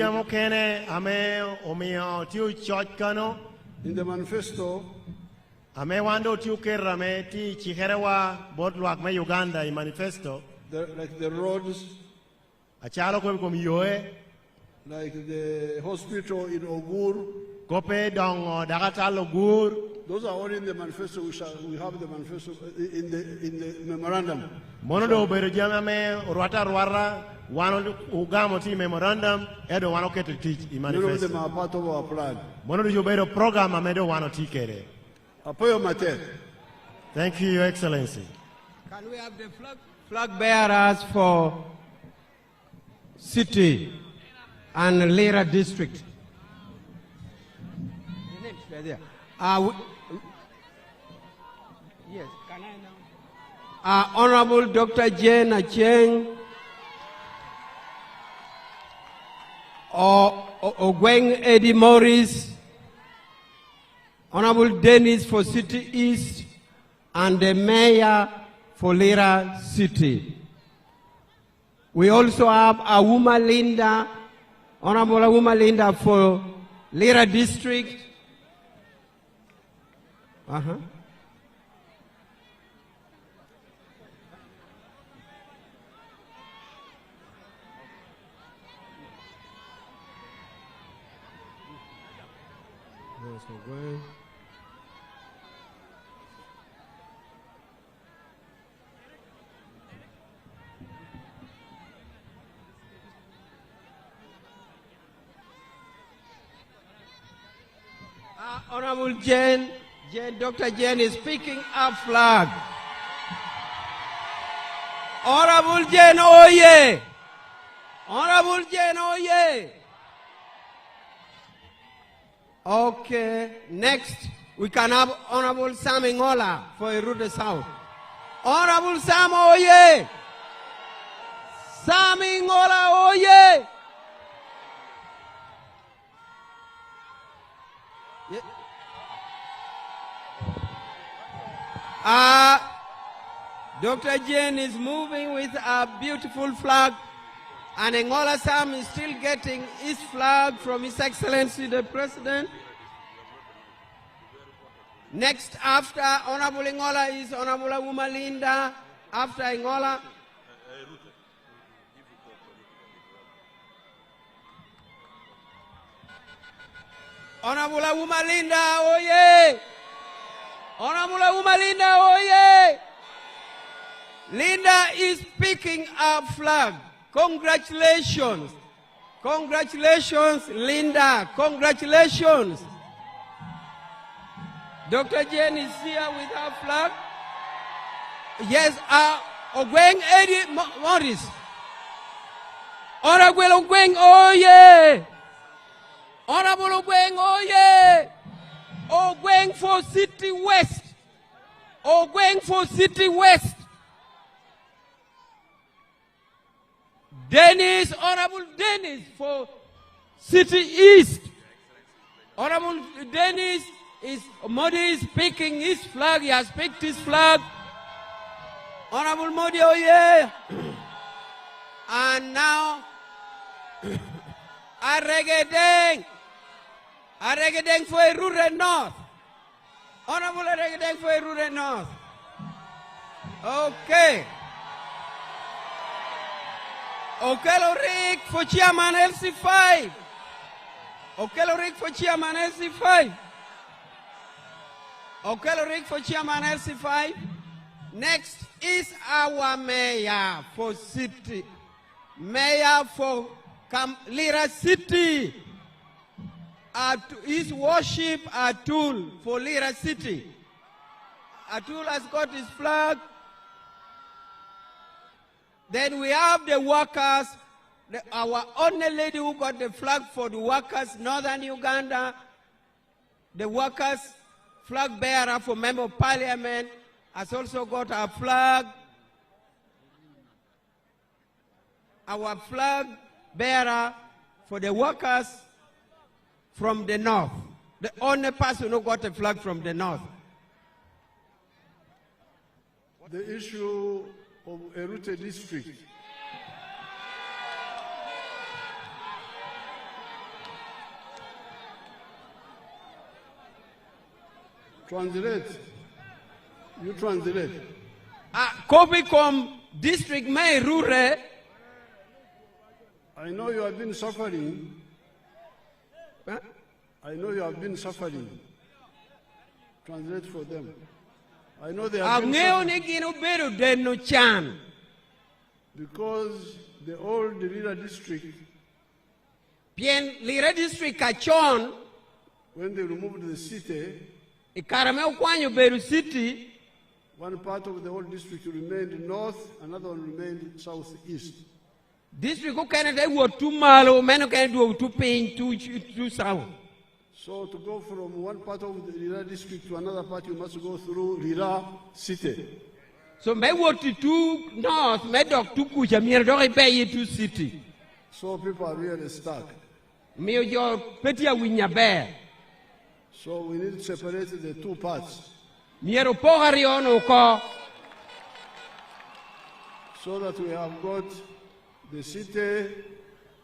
the manifesto, like the roads, like the hospital in Ogur. Those are all in the manifesto. We have the manifesto in the memorandum. Memorandum, none of them are part of our plan. Thank you, Your Excellency. Can we have the flag bearers for city and Lira district? The names are there. Yes, can I now? Honorable Dr. Jane Acheng, Ogweng Eddie Morris, Honorable Dennis for City East, and the Mayor for Lira City. We also have Awuma Linda, Honorable Awuma Linda for Lira District. Honorable Jane, Dr. Jane is picking up flag. Honorable Jane, oye! Honorable Jane, oye! Okay, next we can have Honorable Sam Ngola for Erude South. Honorable Sam, oye! Sam Ngola, oye! Dr. Jane is moving with a beautiful flag, and Ngola Sam is still getting his flag from His Excellency the President. Next after Honorable Ngola is Honorable Awuma Linda. After Ngola, Honorable Awuma Linda, oye! Honorable Awuma Linda, oye! Linda is picking up flag. Congratulations. Congratulations, Linda. Congratulations. Dr. Jane is here with her flag. Yes, Ogweng Eddie Morris. Honorable Ogweng, oye! Honorable Ogweng, oye! Ogweng for City West. Ogweng for City West. Dennis, Honorable Dennis for City East. Honorable Dennis Modi is picking his flag. He has picked his flag. Honorable Modi, oh yeah. And now, Aregedeng for Erude North. Honorable Aregedeng for Erude North. Okay. Okelorik for Chairman LC5. Okelorik for Chairman LC5. Okelorik for Chairman LC5. Next is our Mayor for City. Mayor for Lira City. His worship Atul for Lira City. Atul has got his flag. Then we have the workers, our only lady who got the flag for the workers, Northern Uganda. The workers flag bearer for Member of Parliament has also got our flag. Our flag bearer for the workers from the north. The only person who got a flag from the north. the issue of Erute district. Translate. You translate. Kopicom district may rure. I know you have been suffering. I know you have been suffering. Translate for them. I know they have been suffering. Because the old Lira district, Lira district kachon, when they removed the city, city, one part of the whole district remained north, another one remained southeast. District ko Canada would too malo, men can do too pain too south. So to go from one part of the Lira district to another part, you must go through Lira city. So me what to north, me dog to kucha, me dog pay to city. So people are really stuck. Me your petty winya bear. So we need to separate the two parts. Miero pohariono ko. So that we have got the city,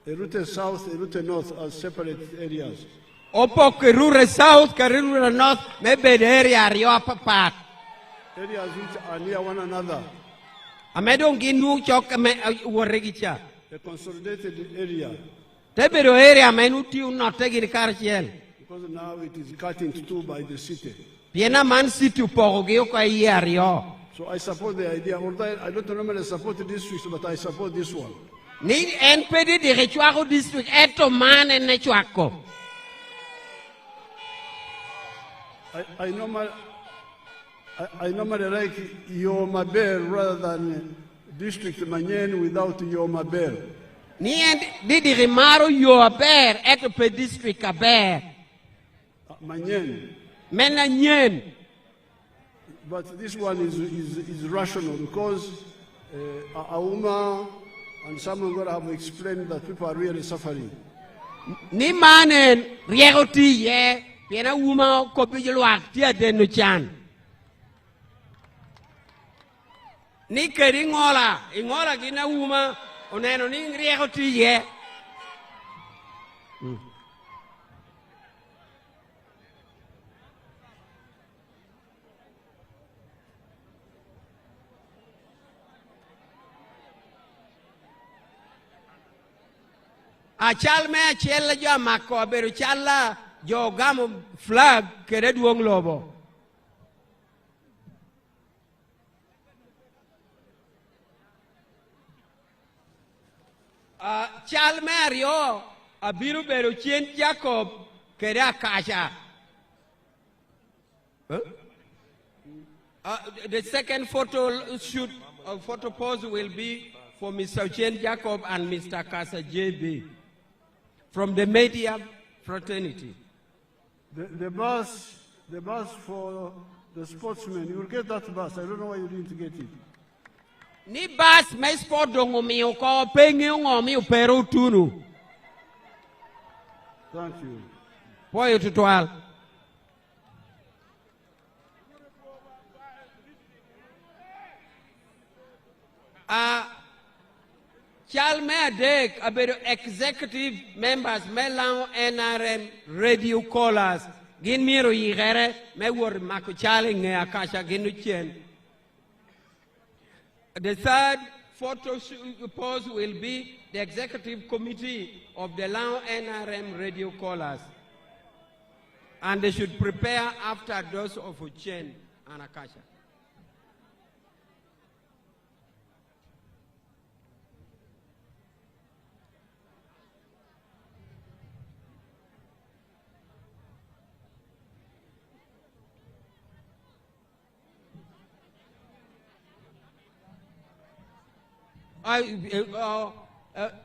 Erute South, Erute North as separate areas. Opo Kerure South, Kerure North, maybe the area rio part. Areas which are near one another. Amedon ginu chok waregicha. A consolidated area. Tebero area menuti not taking carciel. Because now it is cut into two by the city. Piena man city porogeo kwa rio. So I support the idea, although I don't normally support the district, but I support this one. Ni NPD di Rechuaco district eto man en Nechuaco. I normally like Yoma Bear rather than district Manyen without Yoma Bear. Ni di rimaro Yoma Bear eto pe district a bear. Manyen. Mena nyen. But this one is rational because Auma and someone going to have explained that people are really suffering. Ni manen riegoti ye piena uma kopijluak tia denu chan. Ni keri ngola gina uma oneno ni riegoti ye. A chal me a chel jo mako beru chala jo gamo flag kere duong lobo. A chal me a rio a biru beru chien Jacob kere akasha. The second photo shoot photo pose will be for Mr. Chen Jacob and Mr. Kasa JB. From the media fraternity. The bus for the sportsmen, you will get that bus. I don't know why you didn't get it. Ni bus me sport dongo mi ko pengi ngo mi peru tunu. Thank you. Poyo tutual. Chal me adek abedo executive members melang NRM radio callers gin miro yigere me wor mako chale nge akasha ginu chen. The third photo pose will be the executive committee of the Lao NRM radio callers, and they should prepare after those of Uchen and Akasha.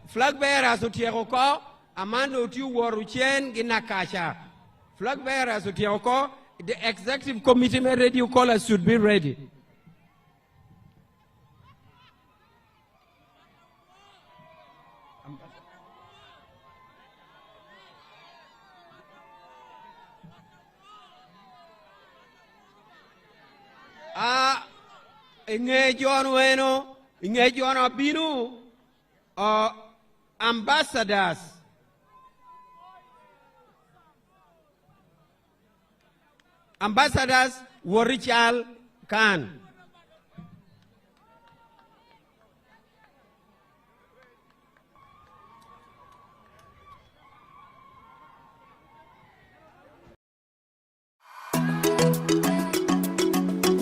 Flag bearers utieko amando uti waruchen ginakasha. Flag bearers utieko, the executive committee radio callers should be ready. inge John Weno, inge John Abinu, ambassadors. Ambassadors Warichal Khan.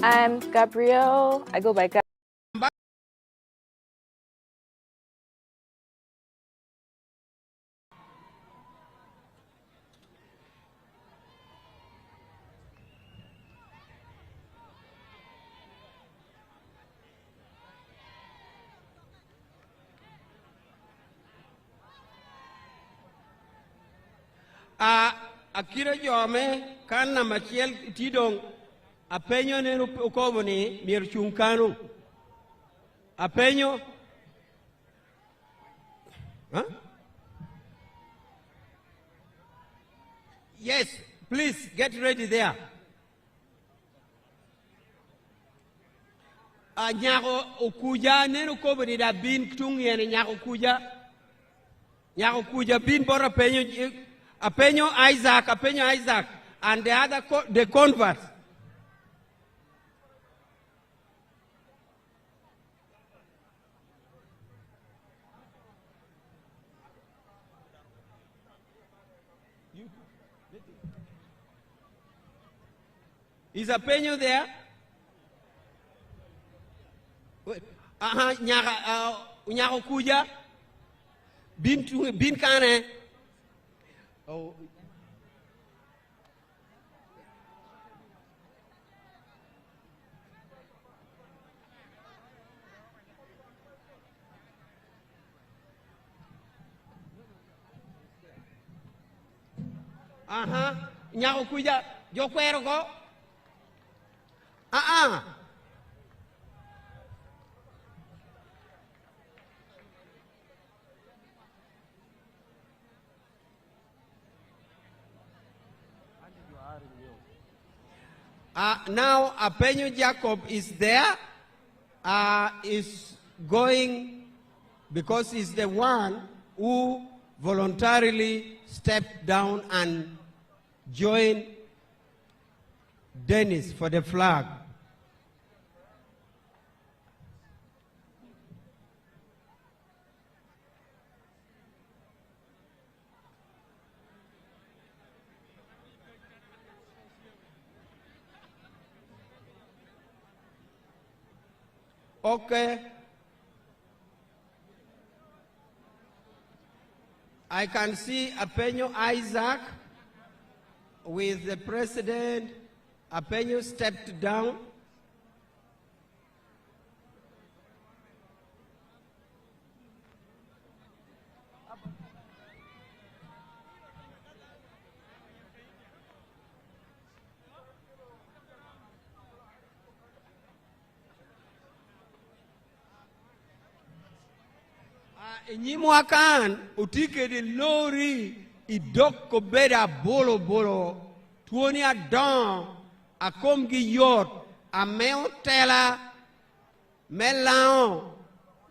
I'm Gabrielle. I go by Gabrielle. Akira Jome kan na machiel tidong apenyo ne ukobo ni mier chunkanu apenyo huh? Yes, please get ready there. Nyako ukuja ne ukobo ni da bin tung yene nyako kuja bin bora apenyo Isaac and the other the converts. Is Apenyo there? Nyako kuja bin kane. Oh. Nyako kuja yo kwero ko. Now Apenyo Jacob is there, is going because he's the one who voluntarily stepped down and joined Dennis for the flag. Okay. I can see Apenyo Isaac with the president. Apenyo stepped down. Nyimwakan utike de lori idok ko beda bolo tuoni adon akom gi yot ameo tela melao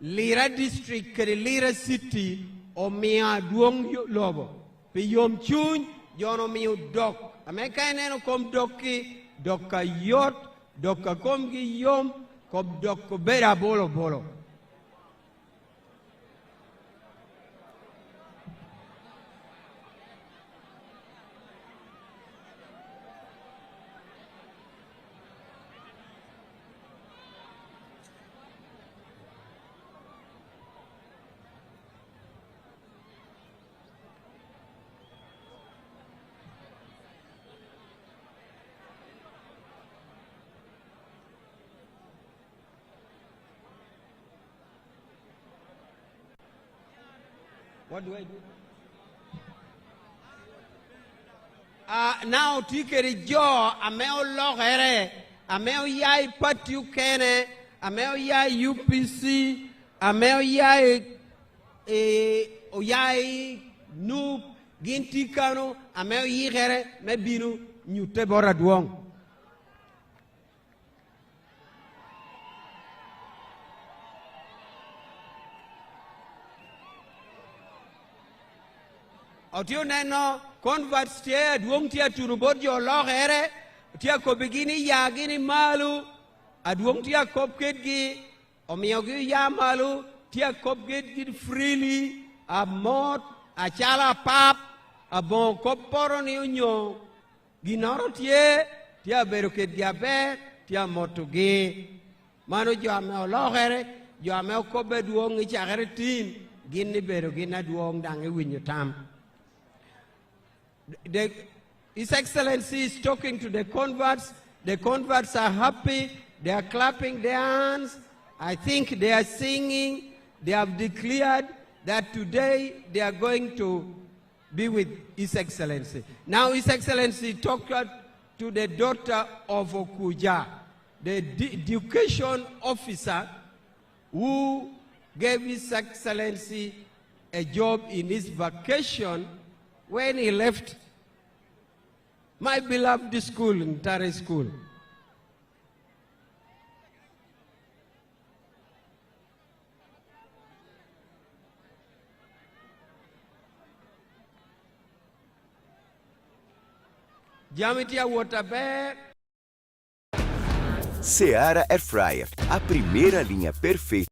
Lira district ke Lira city o mia duong lobo pe yom chun jono miu dok ameka neno kom dokki dokka yot dokka kom gi yom kom dok ko beda bolo What do I do? Now tikeri jo ameo logere ameo yai patu kene ameo yai UPC ameo yai oyai noob ginti kano ameo yigere mebinu nyute bora duong. Otio neno converts tie duong tie turubot jo lohere tie ko begini ya gini malu aduong tie kop gi omio gi ya malu tie kop gi freely a mot a chala pap a bon kop poro ni unyo ginoro tie bero ket gi abe tie motu gi mano jo ame lohere jo ame ko be duong i chagere tin gini bero gina duong dange winyo tam. His Excellency is talking to the converts. The converts are happy. They are clapping their hands. I think they are singing. They have declared that today they are going to be with His Excellency. Now His Excellency talked to the daughter of Okuja, the education officer who gave His Excellency a job in his vacation when he left my beloved school, Ntare School. Jamitia Waterbear. Seara Air Fryer, a primeira linha perfeita.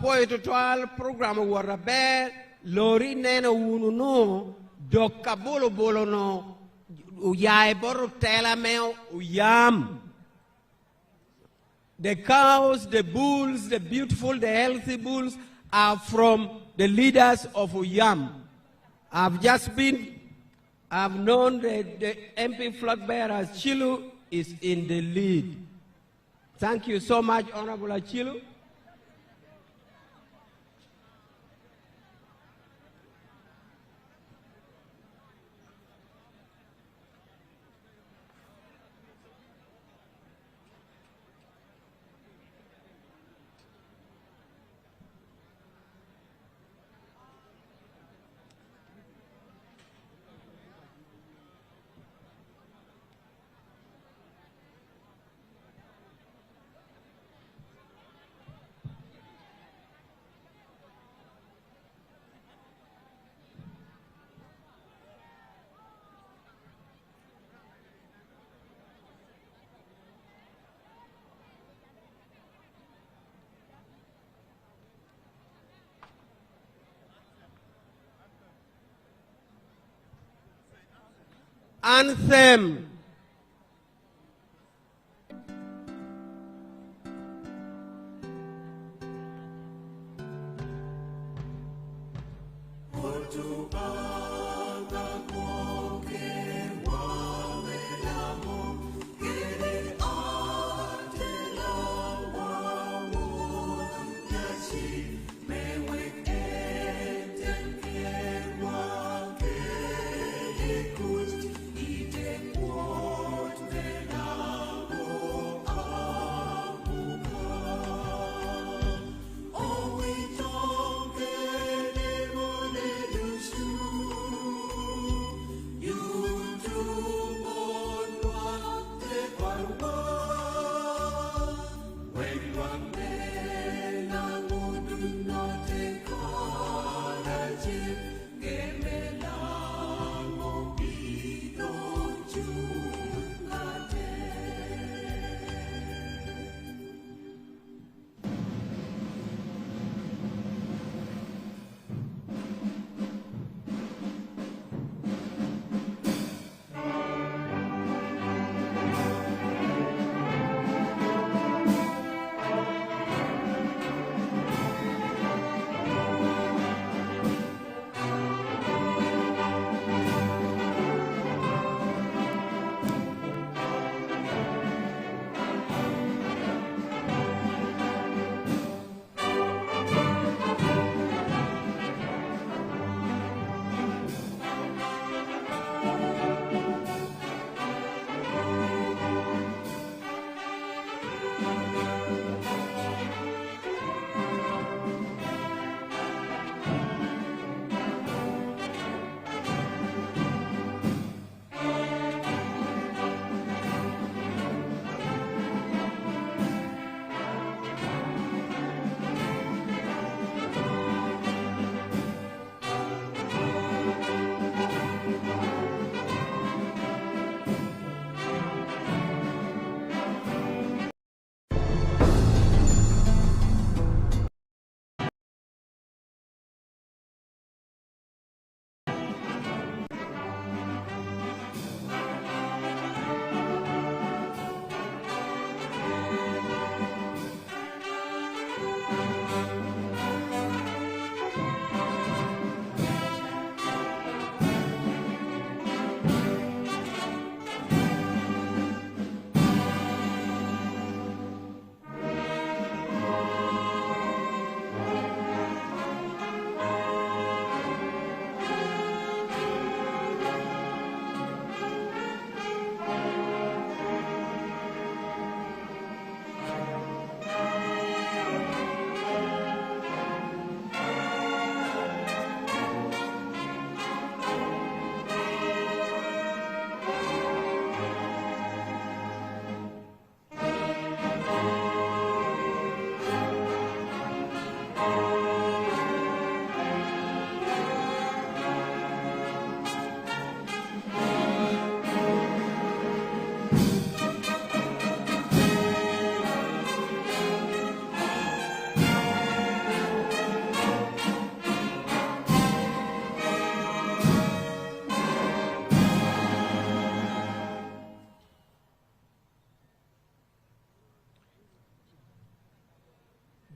Poi total programma warra be lori nena unu no dokka bolo bolo no uyai boro tela meo uyam. The cows, the bulls, the beautiful, the healthy bulls are from the leaders of Uyam. I've known the MP flag bearer Chilu is in the lead. Thank you so much, Honorable Chilu. Anthem.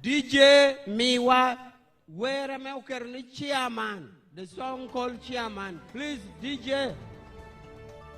DJ Miwa, where am I chairman? The song called Chairman. Please, DJ.